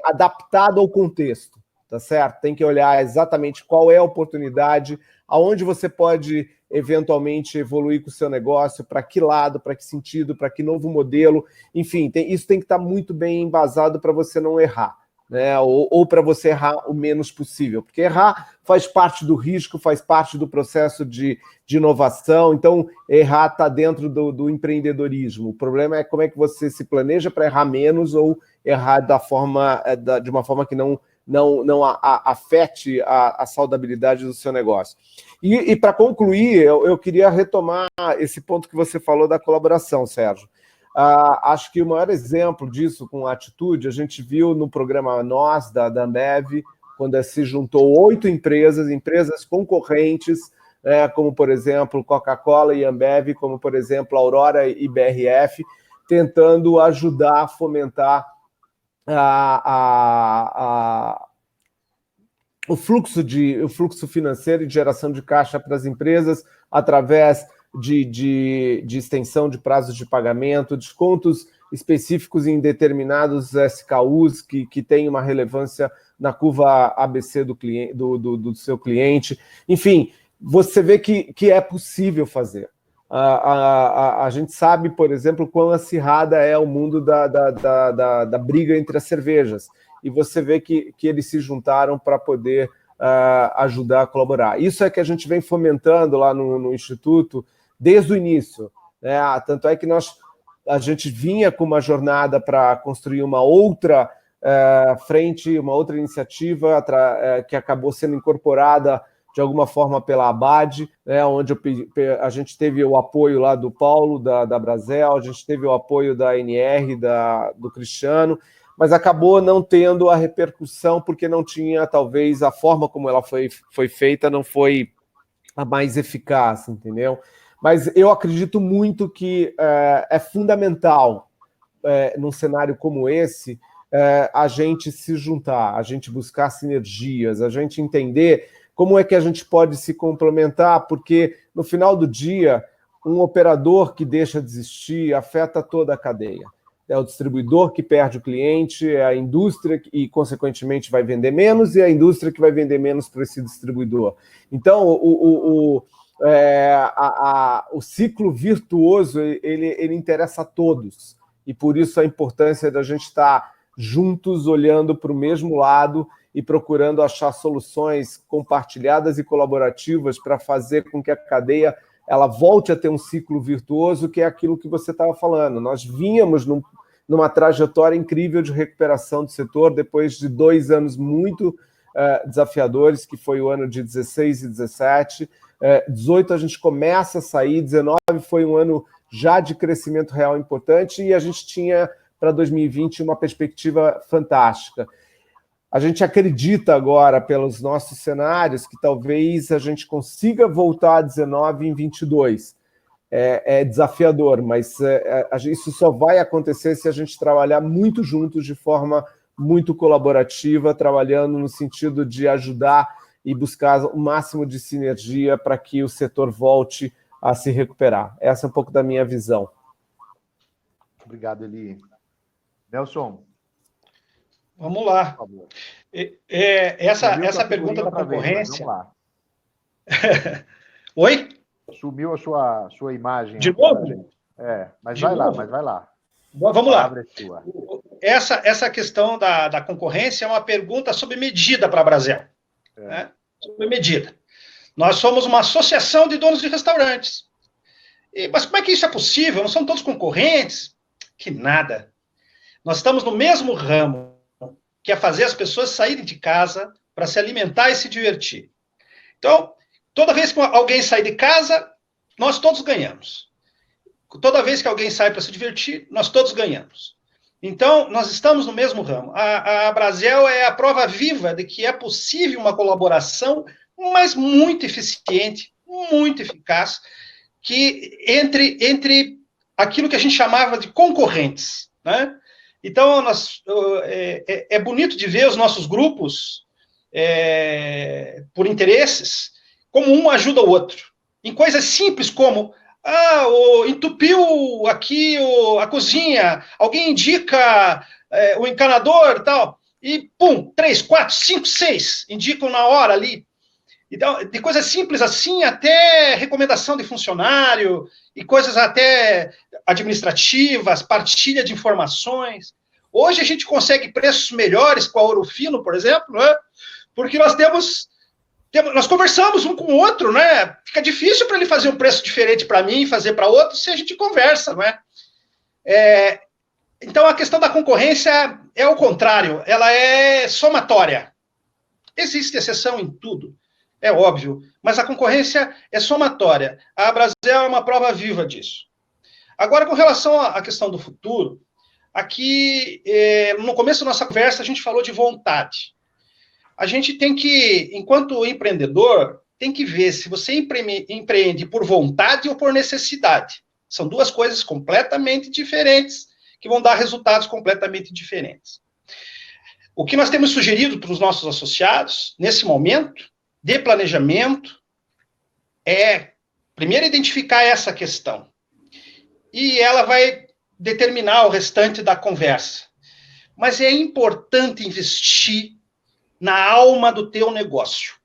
I: adaptado ao contexto, tá certo? Tem que olhar exatamente qual é a oportunidade, aonde você pode eventualmente evoluir com o seu negócio, para que lado, para que sentido, para que novo modelo, enfim, isso tem que estar muito bem embasado para você não errar, né? Ou para você errar o menos possível, porque errar faz parte do risco, faz parte do processo de inovação, então errar está dentro do empreendedorismo. O problema é como é que você se planeja para errar menos ou errar de uma forma que não afete a saudabilidade do seu negócio. E para concluir, eu queria retomar esse ponto que você falou da colaboração, Sérgio. Acho que o maior exemplo disso, com a atitude, a gente viu no programa Nós, da Ambev, quando se juntou 8 empresas concorrentes, como, por exemplo, Coca-Cola e Ambev, como, por exemplo, Aurora e BRF, tentando ajudar a fomentar o fluxo financeiro e de geração de caixa para as empresas através de extensão de prazos de pagamento, descontos específicos em determinados SKUs que têm uma relevância na curva ABC do seu cliente. Enfim, você vê que é possível fazer. A gente sabe, por exemplo, quão acirrada é o mundo da briga entre as cervejas. E você vê que eles se juntaram para poder ajudar a colaborar. Isso é que a gente vem fomentando lá no Instituto desde o início, né? Tanto é que a gente vinha com uma jornada para construir uma outra frente, uma outra iniciativa que acabou sendo incorporada de alguma forma pela Abad, né, onde a gente teve o apoio lá do Paulo, da Brasel, a gente teve o apoio da NR, do Cristiano, mas acabou não tendo a repercussão porque não tinha, talvez, a forma como ela foi feita não foi a mais eficaz, entendeu? Mas eu acredito muito que é fundamental, num cenário como esse, a gente se juntar, a gente buscar sinergias, a gente entender como é que a gente pode se complementar, porque, no final do dia, um operador que deixa de existir afeta toda a cadeia. É o distribuidor que perde o cliente, é a indústria e, consequentemente, vai vender menos, e a indústria que vai vender menos para esse distribuidor. Então, o ciclo virtuoso, ele interessa a todos, e por isso a importância da gente estar juntos, olhando para o mesmo lado e procurando achar soluções compartilhadas e colaborativas para fazer com que a cadeia ela volte a ter um ciclo virtuoso, que é aquilo que você estava falando. Nós vínhamos numa trajetória incrível de recuperação do setor, depois de 2 anos muito desafiadores, que foi o ano de 16 e 17. 18 a gente começa a sair, 19 foi um ano já de crescimento real importante, e a gente tinha, para 2020, uma perspectiva fantástica. A gente acredita agora, pelos nossos cenários, que talvez a gente consiga voltar a 19 em 22. É desafiador, mas isso só vai acontecer se a gente trabalhar muito juntos, de forma muito colaborativa, trabalhando no sentido de ajudar e buscar o máximo de sinergia para que o setor volte a se recuperar. Essa é um pouco da minha visão.
H: Obrigado, Eli. Nelson.
K: Vamos lá. Essa pergunta da concorrência...
H: Vamos lá.
K: Oi?
H: Sumiu a sua imagem.
K: De novo?
H: Mas vai lá.
K: Vamos lá. Essa questão da concorrência é uma pergunta sob medida para a Brasel. Né? Sob medida. Nós somos uma associação de donos de restaurantes. Mas como é que isso é possível? Não são todos concorrentes? Que nada. Nós estamos no mesmo ramo, que é fazer as pessoas saírem de casa para se alimentar e se divertir. Então, toda vez que alguém sai de casa, nós todos ganhamos. Toda vez que alguém sai para se divertir, nós todos ganhamos. Então, nós estamos no mesmo ramo. A Brasel é a prova viva de que é possível uma colaboração, mas muito eficiente, muito eficaz, que entre aquilo que a gente chamava de concorrentes, né? Então, é bonito de ver os nossos grupos, por interesses, como um ajuda o outro. Em coisas simples como, entupiu aqui a cozinha, alguém indica o encanador e tal, e pum, 3, 4, 5, 6, indicam na hora ali. Então, de coisas simples assim, até recomendação de funcionário, e coisas até administrativas, partilha de informações. Hoje a gente consegue preços melhores com a Ouro Fino, por exemplo, né? Porque nós conversamos um com o outro, né? Fica difícil para ele fazer um preço diferente para mim e fazer para outro se a gente conversa, não é? Então, a questão da concorrência é o contrário, ela é somatória. Existe exceção em tudo, é óbvio, mas a concorrência é somatória. A Brasel é uma prova viva disso. Agora, com relação à questão do futuro, aqui, no começo da nossa conversa, a gente falou de vontade. A gente tem que, enquanto empreendedor, tem que ver se você empreende por vontade ou por necessidade. São duas coisas completamente diferentes, que vão dar resultados completamente diferentes. O que nós temos sugerido para os nossos associados, nesse momento de planejamento, é, primeiro, identificar essa questão. E ela vai determinar o restante da conversa. Mas é importante investir na alma do teu negócio.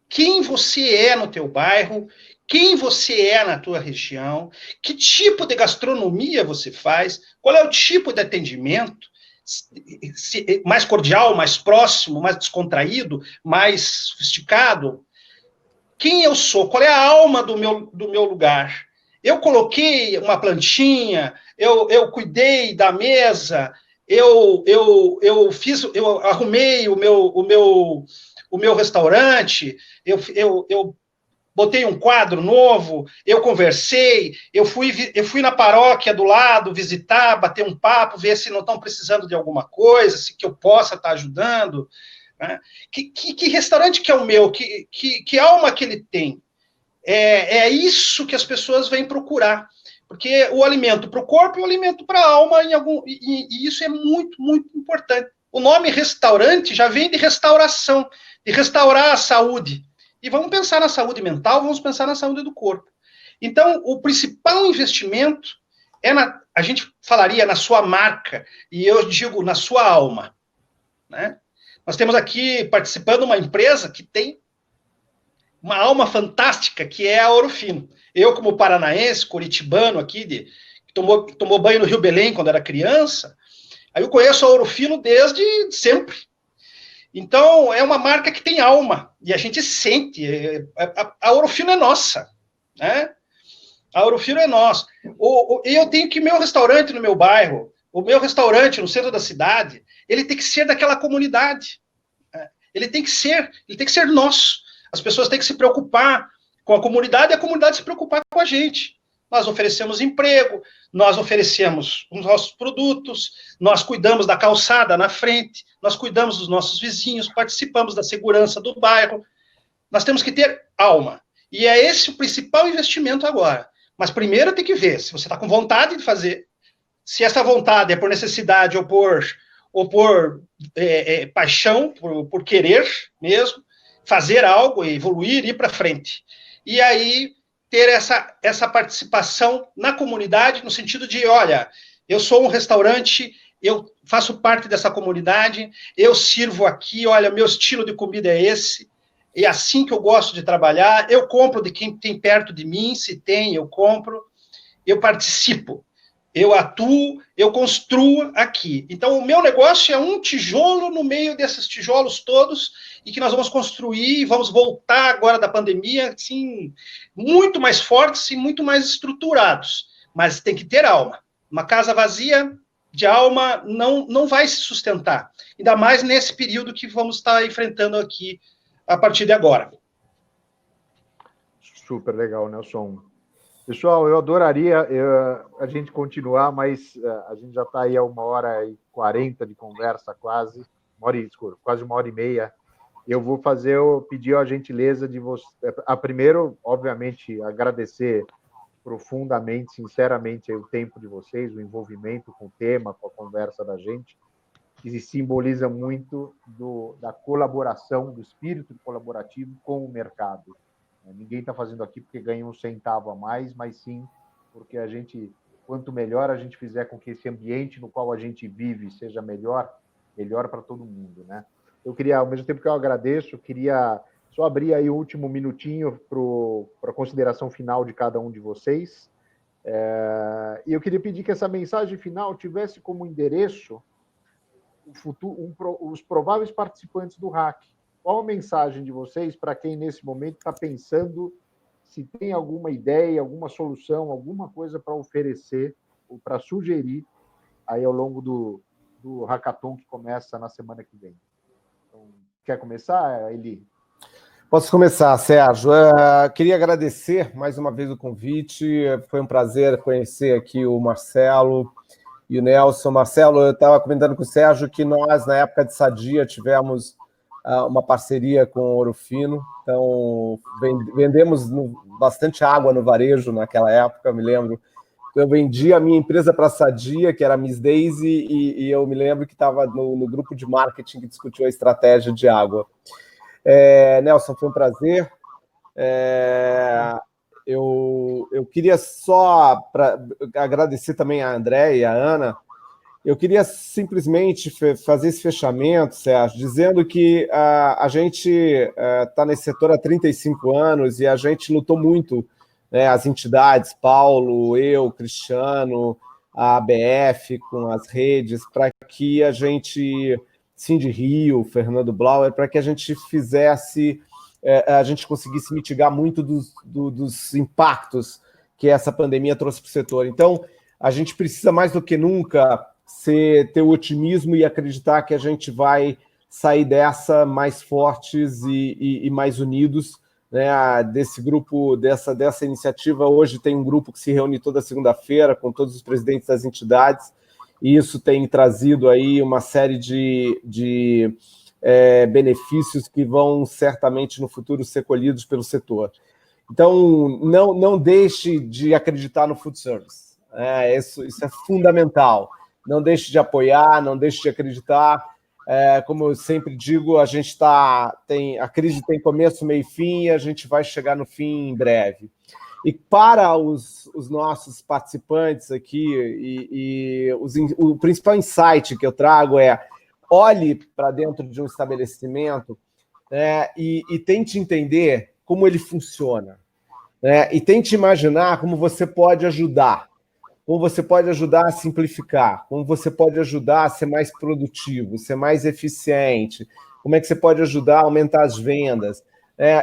K: Quem você é no teu bairro, quem você é na tua região, que tipo de gastronomia você faz, qual é o tipo de atendimento, mais cordial, mais próximo, mais descontraído, mais sofisticado. Quem eu sou, qual é a alma do meu lugar. Eu coloquei uma plantinha, eu cuidei da mesa, eu arrumei o meu restaurante, eu botei um quadro novo, eu conversei, eu fui na paróquia do lado visitar, bater um papo, ver se não estão precisando de alguma coisa, se que eu possa estar ajudando. Né? Que restaurante que é o meu? Que alma que ele tem? É isso que as pessoas vêm procurar. Porque o alimento para o corpo e o alimento para a alma, e isso é muito, muito importante. O nome restaurante já vem de restauração, de restaurar a saúde. E vamos pensar na saúde mental, vamos pensar na saúde do corpo. Então, o principal investimento a gente falaria na sua marca, e eu digo na sua alma. Né? Nós temos aqui participando uma empresa que tem uma alma fantástica, que é a Ouro Fino. Eu, como paranaense, curitibano aqui, que tomou banho no Rio Belém quando era criança, aí eu conheço a Ouro Fino desde sempre. Então, é uma marca que tem alma, e a gente sente, a Ouro Fino é nossa, né? A Ouro Fino é nossa. Eu tenho que meu restaurante no meu bairro, o meu restaurante no centro da cidade, ele tem que ser daquela comunidade. Né? Ele tem que ser nosso. As pessoas têm que se preocupar com a comunidade e a comunidade se preocupar com a gente. nós oferecemos emprego, nós oferecemos os nossos produtos, nós cuidamos da calçada na frente, nós cuidamos dos nossos vizinhos, participamos da segurança do bairro. Nós temos que ter alma. E é esse o principal investimento agora. Mas primeiro tem que ver se você está com vontade de fazer, se essa vontade é por necessidade ou por paixão, por querer mesmo, fazer algo, evoluir, ir para frente. E aí ter essa participação na comunidade, no sentido de, olha, eu sou um restaurante, eu faço parte dessa comunidade, eu sirvo aqui, olha, meu estilo de comida é esse, é assim que eu gosto de trabalhar, eu compro de quem tem perto de mim, se tem, eu compro, eu participo, eu atuo, eu construo aqui. Então, o meu negócio é um tijolo no meio desses tijolos todos, e que nós vamos construir, e vamos voltar agora da pandemia, assim, muito mais fortes e muito mais estruturados. Mas tem que ter alma. Uma casa vazia de alma não vai se sustentar. Ainda mais nesse período que vamos estar enfrentando aqui a partir de agora.
H: Super legal, Nelson. Pessoal, eu adoraria a gente continuar, mas a gente já está aí a 1h40 de conversa quase, quase 1h30. Eu vou pedir a gentileza de você, primeiro, obviamente, agradecer profundamente, sinceramente, o tempo de vocês, o envolvimento com o tema, com a conversa da gente, que simboliza muito da colaboração, do espírito colaborativo com o mercado. Ninguém está fazendo aqui porque ganha um centavo a mais, mas sim porque quanto melhor a gente fizer com que esse ambiente no qual a gente vive seja melhor para todo mundo, né? Eu queria, ao mesmo tempo que eu agradeço, queria só abrir aí o último minutinho para a consideração final de cada um de vocês. E eu queria pedir que essa mensagem final tivesse como endereço os prováveis participantes do hack. Qual a mensagem de vocês para quem nesse momento está pensando se tem alguma ideia, alguma solução, alguma coisa para oferecer ou para sugerir aí ao longo do hackathon que começa na semana que vem? Então, quer começar, Eli?
I: Posso começar, Sérgio. Queria agradecer mais uma vez o convite. Foi um prazer conhecer aqui o Marcelo e o Nelson. Marcelo, eu estava comentando com o Sérgio que nós, na época de Sadia, tivemos uma parceria com o Ouro Fino. Então, vendemos bastante água no varejo naquela época, eu me lembro. Eu vendi a minha empresa para a Sadia, que era a Miss Daisy, e eu me lembro que estava no grupo de marketing que discutiu a estratégia de água. Nelson, foi um prazer. Eu queria só agradecer também a André e a Ana. Eu queria simplesmente fazer esse fechamento, Sérgio, dizendo que a gente está nesse setor há 35 anos e a gente lutou muito, né, as entidades, Paulo, eu, Cristiano, a ABF, com as redes, para que a gente, Cindy Rio, Fernando Blauer, para que a gente conseguisse mitigar muito dos impactos que essa pandemia trouxe para o setor. Então, a gente precisa mais do que nunca ter o otimismo e acreditar que a gente vai sair dessa mais fortes e mais unidos, né, desse grupo, dessa iniciativa. Hoje tem um grupo que se reúne toda segunda-feira com todos os presidentes das entidades, e isso tem trazido aí uma série de benefícios que vão certamente no futuro ser colhidos pelo setor. Então, não deixe de acreditar no food service. Isso é fundamental. Não deixe de apoiar, não deixe de acreditar. Como eu sempre digo, a crise tem começo, meio e fim, e a gente vai chegar no fim em breve. E para os nossos participantes aqui, o principal insight que eu trago olhe para dentro de um estabelecimento, e tente entender como ele funciona, e tente imaginar como você pode ajudar. Como você pode ajudar a simplificar, como você pode ajudar a ser mais produtivo, ser mais eficiente, como é que você pode ajudar a aumentar as vendas.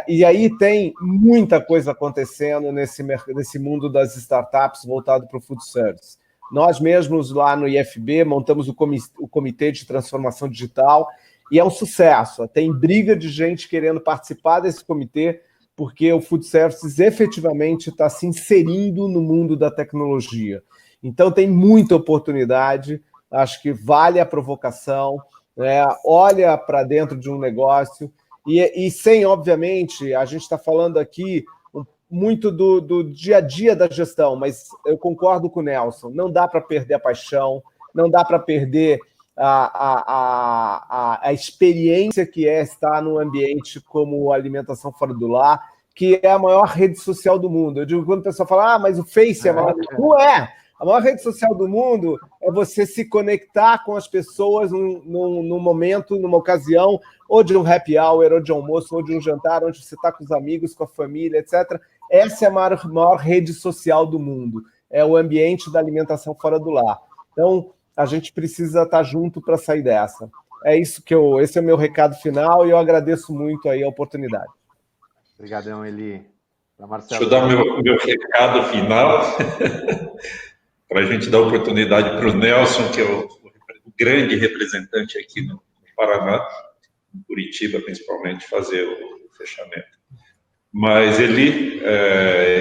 I: E aí tem muita coisa acontecendo nesse mundo das startups voltado para o food service. Nós mesmos lá no IFB montamos o Comitê de Transformação Digital e é um sucesso. Tem briga de gente querendo participar desse comitê porque o Food Services efetivamente está se inserindo no mundo da tecnologia. Então tem muita oportunidade, acho que vale a provocação, né? Olha para dentro de um negócio, e sem, obviamente, a gente está falando aqui muito do dia a dia da gestão, mas eu concordo com o Nelson, não dá para perder a paixão, não dá para perder a experiência que é estar num ambiente como alimentação fora do lar, que é a maior rede social do mundo. Eu digo, quando o pessoal fala, mas o Face é a maior... Não é! A maior rede social do mundo é você se conectar com as pessoas num momento, numa ocasião, ou de um happy hour, ou de almoço, ou de um jantar, onde você está com os amigos, com a família, etc. Essa é a maior rede social do mundo. É o ambiente da alimentação fora do lar. Então, a gente precisa estar junto para sair dessa. É isso esse é o meu recado final e eu agradeço muito aí a oportunidade.
H: Obrigadão, Eli.
J: Deixa eu dar o meu recado final, para a gente dar oportunidade para o Nelson, que é o grande representante aqui no Paraná, em Curitiba, principalmente, fazer o fechamento. Mas, Eli,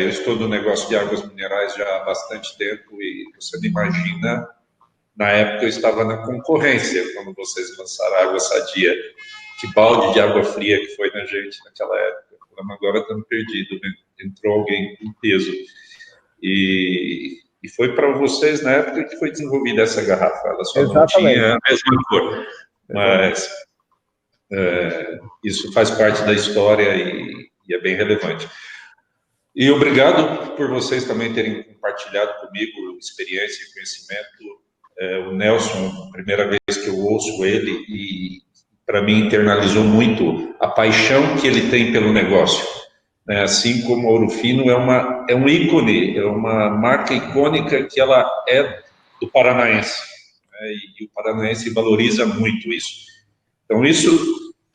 J: eu estou no negócio de águas minerais já há bastante tempo e você não imagina, na época eu estava na concorrência, quando vocês lançaram a Água Sadia. Que balde de água fria que foi na gente naquela época. Agora estamos perdidos, né? Entrou alguém com peso. E foi para vocês na época que foi desenvolvida essa garrafa. Ela só não tinha a mesma cor. Mas isso faz parte da história e é bem relevante. E obrigado por vocês também terem compartilhado comigo experiência e conhecimento. O Nelson, primeira vez que eu ouço ele, e para mim internalizou muito a paixão que ele tem pelo negócio. Assim como a Ouro Fino é um ícone, é uma marca icônica que ela é do paranaense. E o paranaense valoriza muito isso. Então, isso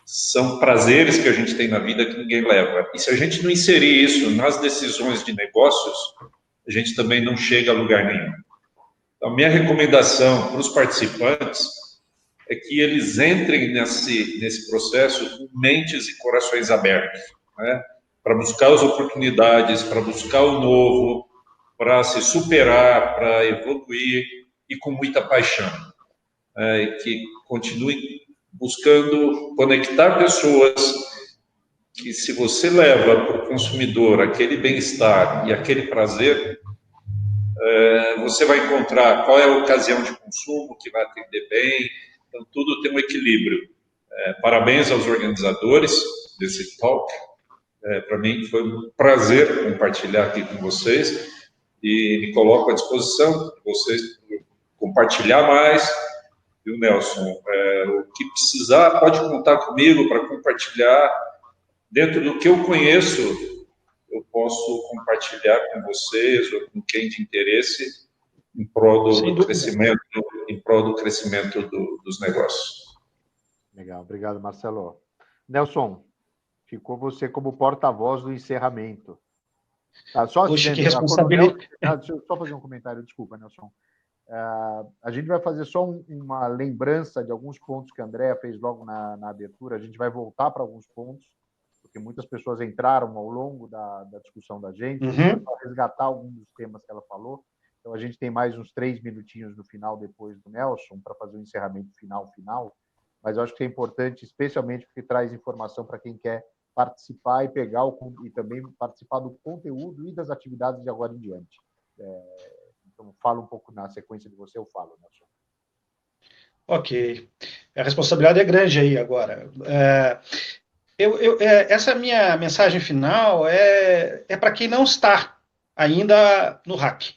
J: são prazeres que a gente tem na vida que ninguém leva. E se a gente não inserir isso nas decisões de negócios, a gente também não chega a lugar nenhum. Então, minha recomendação para os participantes é que eles entrem nesse processo com mentes e corações abertos, né? Para buscar as oportunidades, para buscar o novo, para se superar, para evoluir e com muita paixão. E que continuem buscando conectar pessoas que, se você leva para o consumidor aquele bem-estar e aquele prazer, você vai encontrar qual é a ocasião de consumo que vai atender bem. Então, tudo tem um equilíbrio. Parabéns aos organizadores desse talk. Para mim foi um prazer compartilhar aqui com vocês e me coloco à disposição de vocês compartilhar mais. Viu, Nelson? O que precisar, pode contar comigo para compartilhar. Dentro do que eu conheço, eu posso compartilhar com vocês ou com quem de interesse em prol do crescimento, dos negócios.
H: Legal, obrigado, Marcelo. Nelson, ficou você como porta-voz do encerramento.
K: Puxa, que responsabilidade.
H: Deixa eu só fazer um comentário, desculpa, Nelson. A gente vai fazer só uma lembrança de alguns pontos que a Andrea fez logo na abertura. A gente vai voltar para alguns pontos, porque muitas pessoas entraram ao longo da discussão da gente, para resgatar alguns dos temas que ela falou. Então, a gente tem mais uns 3 minutinhos no final, depois do Nelson, para fazer o encerramento final. Mas eu acho que é importante, especialmente porque traz informação para quem quer participar e e também participar do conteúdo e das atividades de agora em diante. Então, fala um pouco na sequência de você, eu falo, Nelson.
K: Ok. A responsabilidade é grande aí agora. Essa minha mensagem final é para quem não está ainda no hack.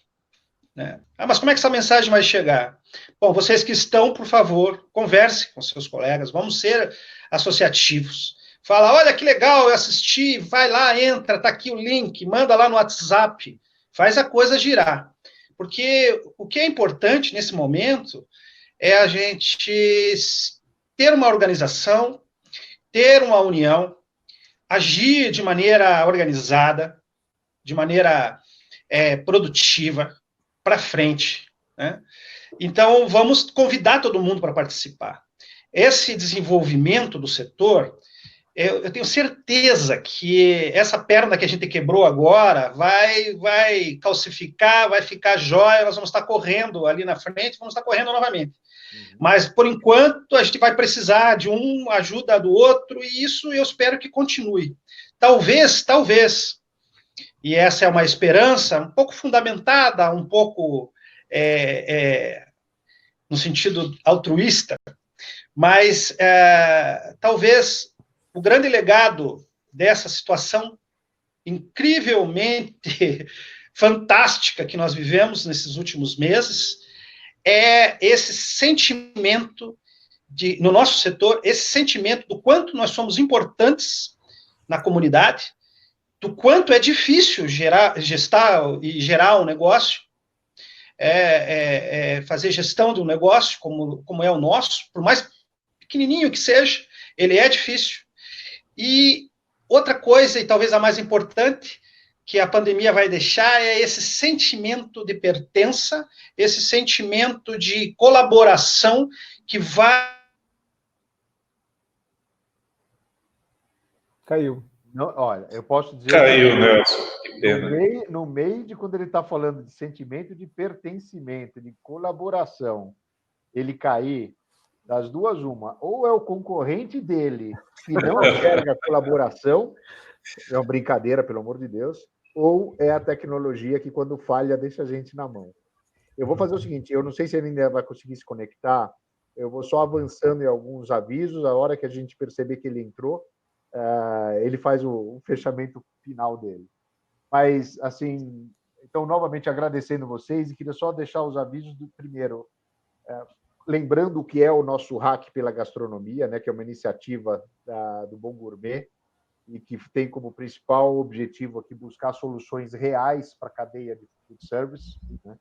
K: Né? Mas como é que essa mensagem vai chegar? Bom, vocês que estão, por favor, converse com seus colegas, vamos ser associativos. Fala, olha que legal, eu assisti, vai lá, entra, tá aqui o link, manda lá no WhatsApp, faz a coisa girar. Porque o que é importante nesse momento é a gente ter uma organização, ter uma união, agir de maneira organizada, de maneira produtiva, para frente. Né? Então, vamos convidar todo mundo para participar. Esse desenvolvimento do setor, eu tenho certeza que essa perna que a gente quebrou agora vai calcificar, vai ficar jóia, nós vamos estar correndo ali na frente, vamos estar correndo novamente. Mas, por enquanto, a gente vai precisar de um ajuda do outro, e isso eu espero que continue. Talvez, e essa é uma esperança um pouco fundamentada, um pouco no sentido altruísta, mas talvez o grande legado dessa situação incrivelmente fantástica que nós vivemos nesses últimos meses é esse sentimento no nosso setor, esse sentimento do quanto nós somos importantes na comunidade, do quanto é difícil gestar e gerar um negócio, fazer gestão de um negócio como é o nosso, por mais pequenininho que seja, ele é difícil. E outra coisa, e talvez a mais importante, que a pandemia vai deixar é esse sentimento de pertença, esse sentimento de colaboração que vai...
I: Caiu.
H: Não, olha, eu posso dizer...
J: Caiu, Nelson. Que pena.
H: No meio de quando ele está falando de sentimento de pertencimento, de colaboração, ele cair, das duas, uma. Ou é o concorrente dele que não enxerga a colaboração, é uma brincadeira, pelo amor de Deus, ou é a tecnologia que, quando falha, deixa a gente na mão. Eu vou fazer o seguinte, eu não sei se ele ainda vai conseguir se conectar, eu vou só avançando em alguns avisos, a hora que a gente perceber que ele entrou, ele faz o fechamento final dele. Mas, assim, então, novamente agradecendo vocês, e queria só deixar os avisos do primeiro, lembrando o que é o nosso Hack pela Gastronomia, né, que é uma iniciativa do Bom Gourmet, e que tem como principal objetivo aqui buscar soluções reais para a cadeia de food service, né,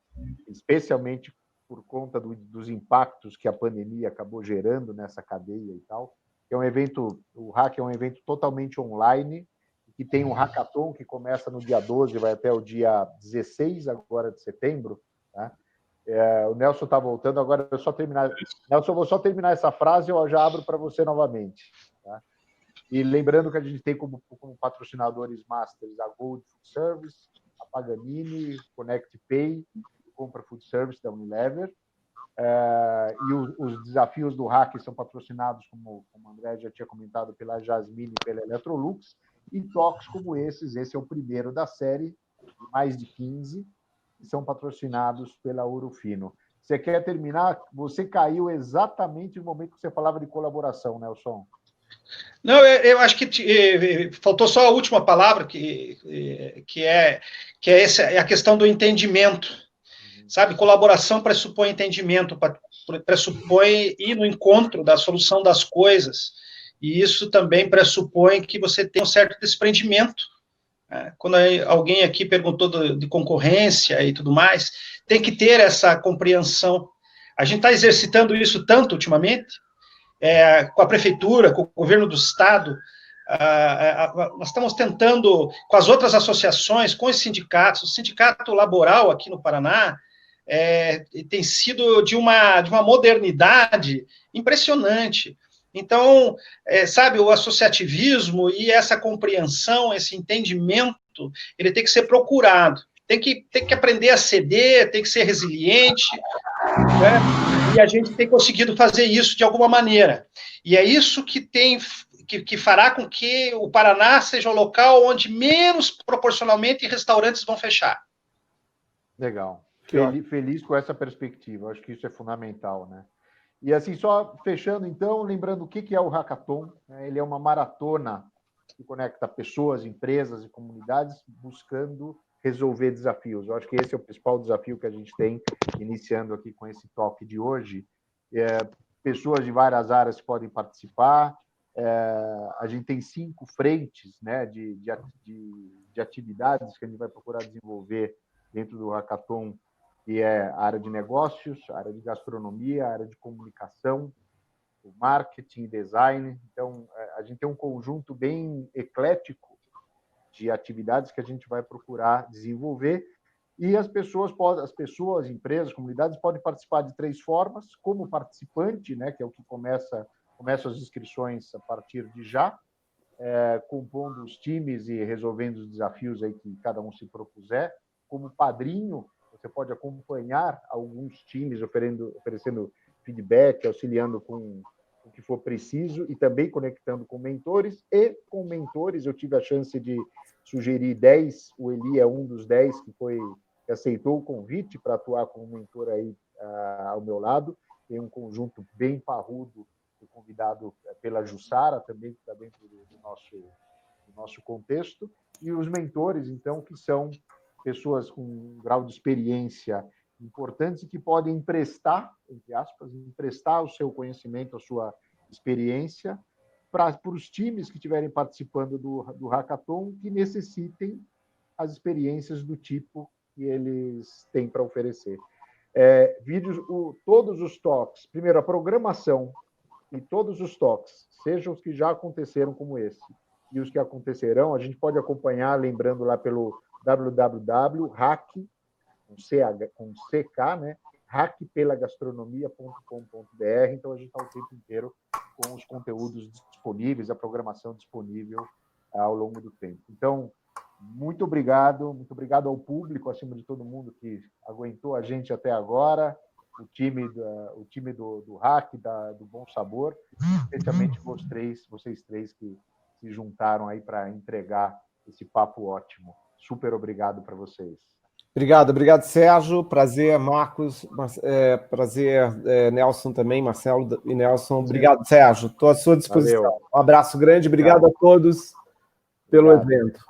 H: especialmente por conta dos impactos que a pandemia acabou gerando nessa cadeia e tal. É um evento, o Hack é um evento totalmente online, que tem um hackathon que começa no dia 12 e vai até o dia 16 agora de setembro, tá? O Nelson está voltando, agora eu só terminar. Nelson, eu vou só terminar essa frase e eu já abro para você novamente. Tá? E lembrando que a gente tem como patrocinadores masters a Gold Food Service, a Paganini, Connect Pay, Compra Food Service da Unilever. E os desafios do Hack são patrocinados, como o André já tinha comentado, pela Jasmine e pela Electrolux, e toques como esse é o primeiro da série, mais de 15, que são patrocinados pela Ouro Fino. Você quer terminar? Você caiu exatamente no momento que você falava de colaboração, Nelson.
K: Não, eu acho que faltou só a última palavra, que é a questão do entendimento. Sabe, colaboração pressupõe entendimento, pressupõe ir no encontro da solução das coisas, e isso também pressupõe que você tenha um certo desprendimento. Quando alguém aqui perguntou de concorrência e tudo mais, tem que ter essa compreensão. A gente está exercitando isso tanto ultimamente, com a prefeitura, com o governo do estado, nós estamos tentando, com as outras associações, com os sindicatos, o sindicato laboral aqui no Paraná tem sido de uma modernidade impressionante. Então, sabe, o associativismo e essa compreensão, esse entendimento, ele tem que ser procurado. Tem que aprender a ceder, tem que ser resiliente, né? E a gente tem conseguido fazer isso de alguma maneira. E é isso que fará com que o Paraná seja o local onde menos proporcionalmente restaurantes vão fechar.
H: Legal. Feliz com essa perspectiva. Acho que isso é fundamental, né? E assim, só fechando, então, lembrando o que é o Hackathon, né? Ele é uma maratona que conecta pessoas, empresas e comunidades buscando resolver desafios. Eu acho que esse é o principal desafio que a gente tem, iniciando aqui com esse toque de hoje. Pessoas de várias áreas podem participar. A gente tem 5 frentes, né, de atividades que a gente vai procurar desenvolver dentro do Hackathon, que é a área de negócios, a área de gastronomia, a área de comunicação, o marketing e design. Então, a gente tem um conjunto bem eclético de atividades que a gente vai procurar desenvolver, e as pessoas, empresas, comunidades podem participar de 3 formas: como participante, né, que é o que começa as inscrições a partir de já, compondo os times e resolvendo os desafios aí que cada um se propuser. Como padrinho, você pode acompanhar alguns times oferecendo feedback, auxiliando com o que for preciso e também conectando com mentores e com mentores. Eu tive a chance de sugerir 10, o Eli é um dos 10 que aceitou o convite para atuar como mentor aí ao meu lado. Tem um conjunto bem parrudo, convidado pela Jussara também, que está dentro do nosso contexto, e os mentores, então, que são pessoas com um grau de experiência importantes e que podem emprestar, entre aspas, emprestar o seu conhecimento, a sua experiência para os times que estiverem participando do Hackathon, que necessitem as experiências do tipo que eles têm para oferecer. Vídeos, todos os talks, primeiro, a programação e todos os talks, sejam os que já aconteceram como esse e os que acontecerão, a gente pode acompanhar, lembrando lá pelo www.hack, com CK, né? hackpelagastronomia.com.br. Então, a gente está o tempo inteiro com os conteúdos disponíveis, a programação disponível ao longo do tempo. Então, muito obrigado ao público, acima de todo mundo que aguentou a gente até agora, o time do Hack, do Bom Sabor, especialmente vocês três que se juntaram aí para entregar esse papo ótimo. Super obrigado para vocês.
I: Obrigado, Sérgio. Prazer, Marcos. Prazer, Nelson também, Marcelo e Nelson. Obrigado, Sérgio. Estou à sua disposição.
H: Valeu.
I: Um abraço grande. Obrigado a todos pelo evento.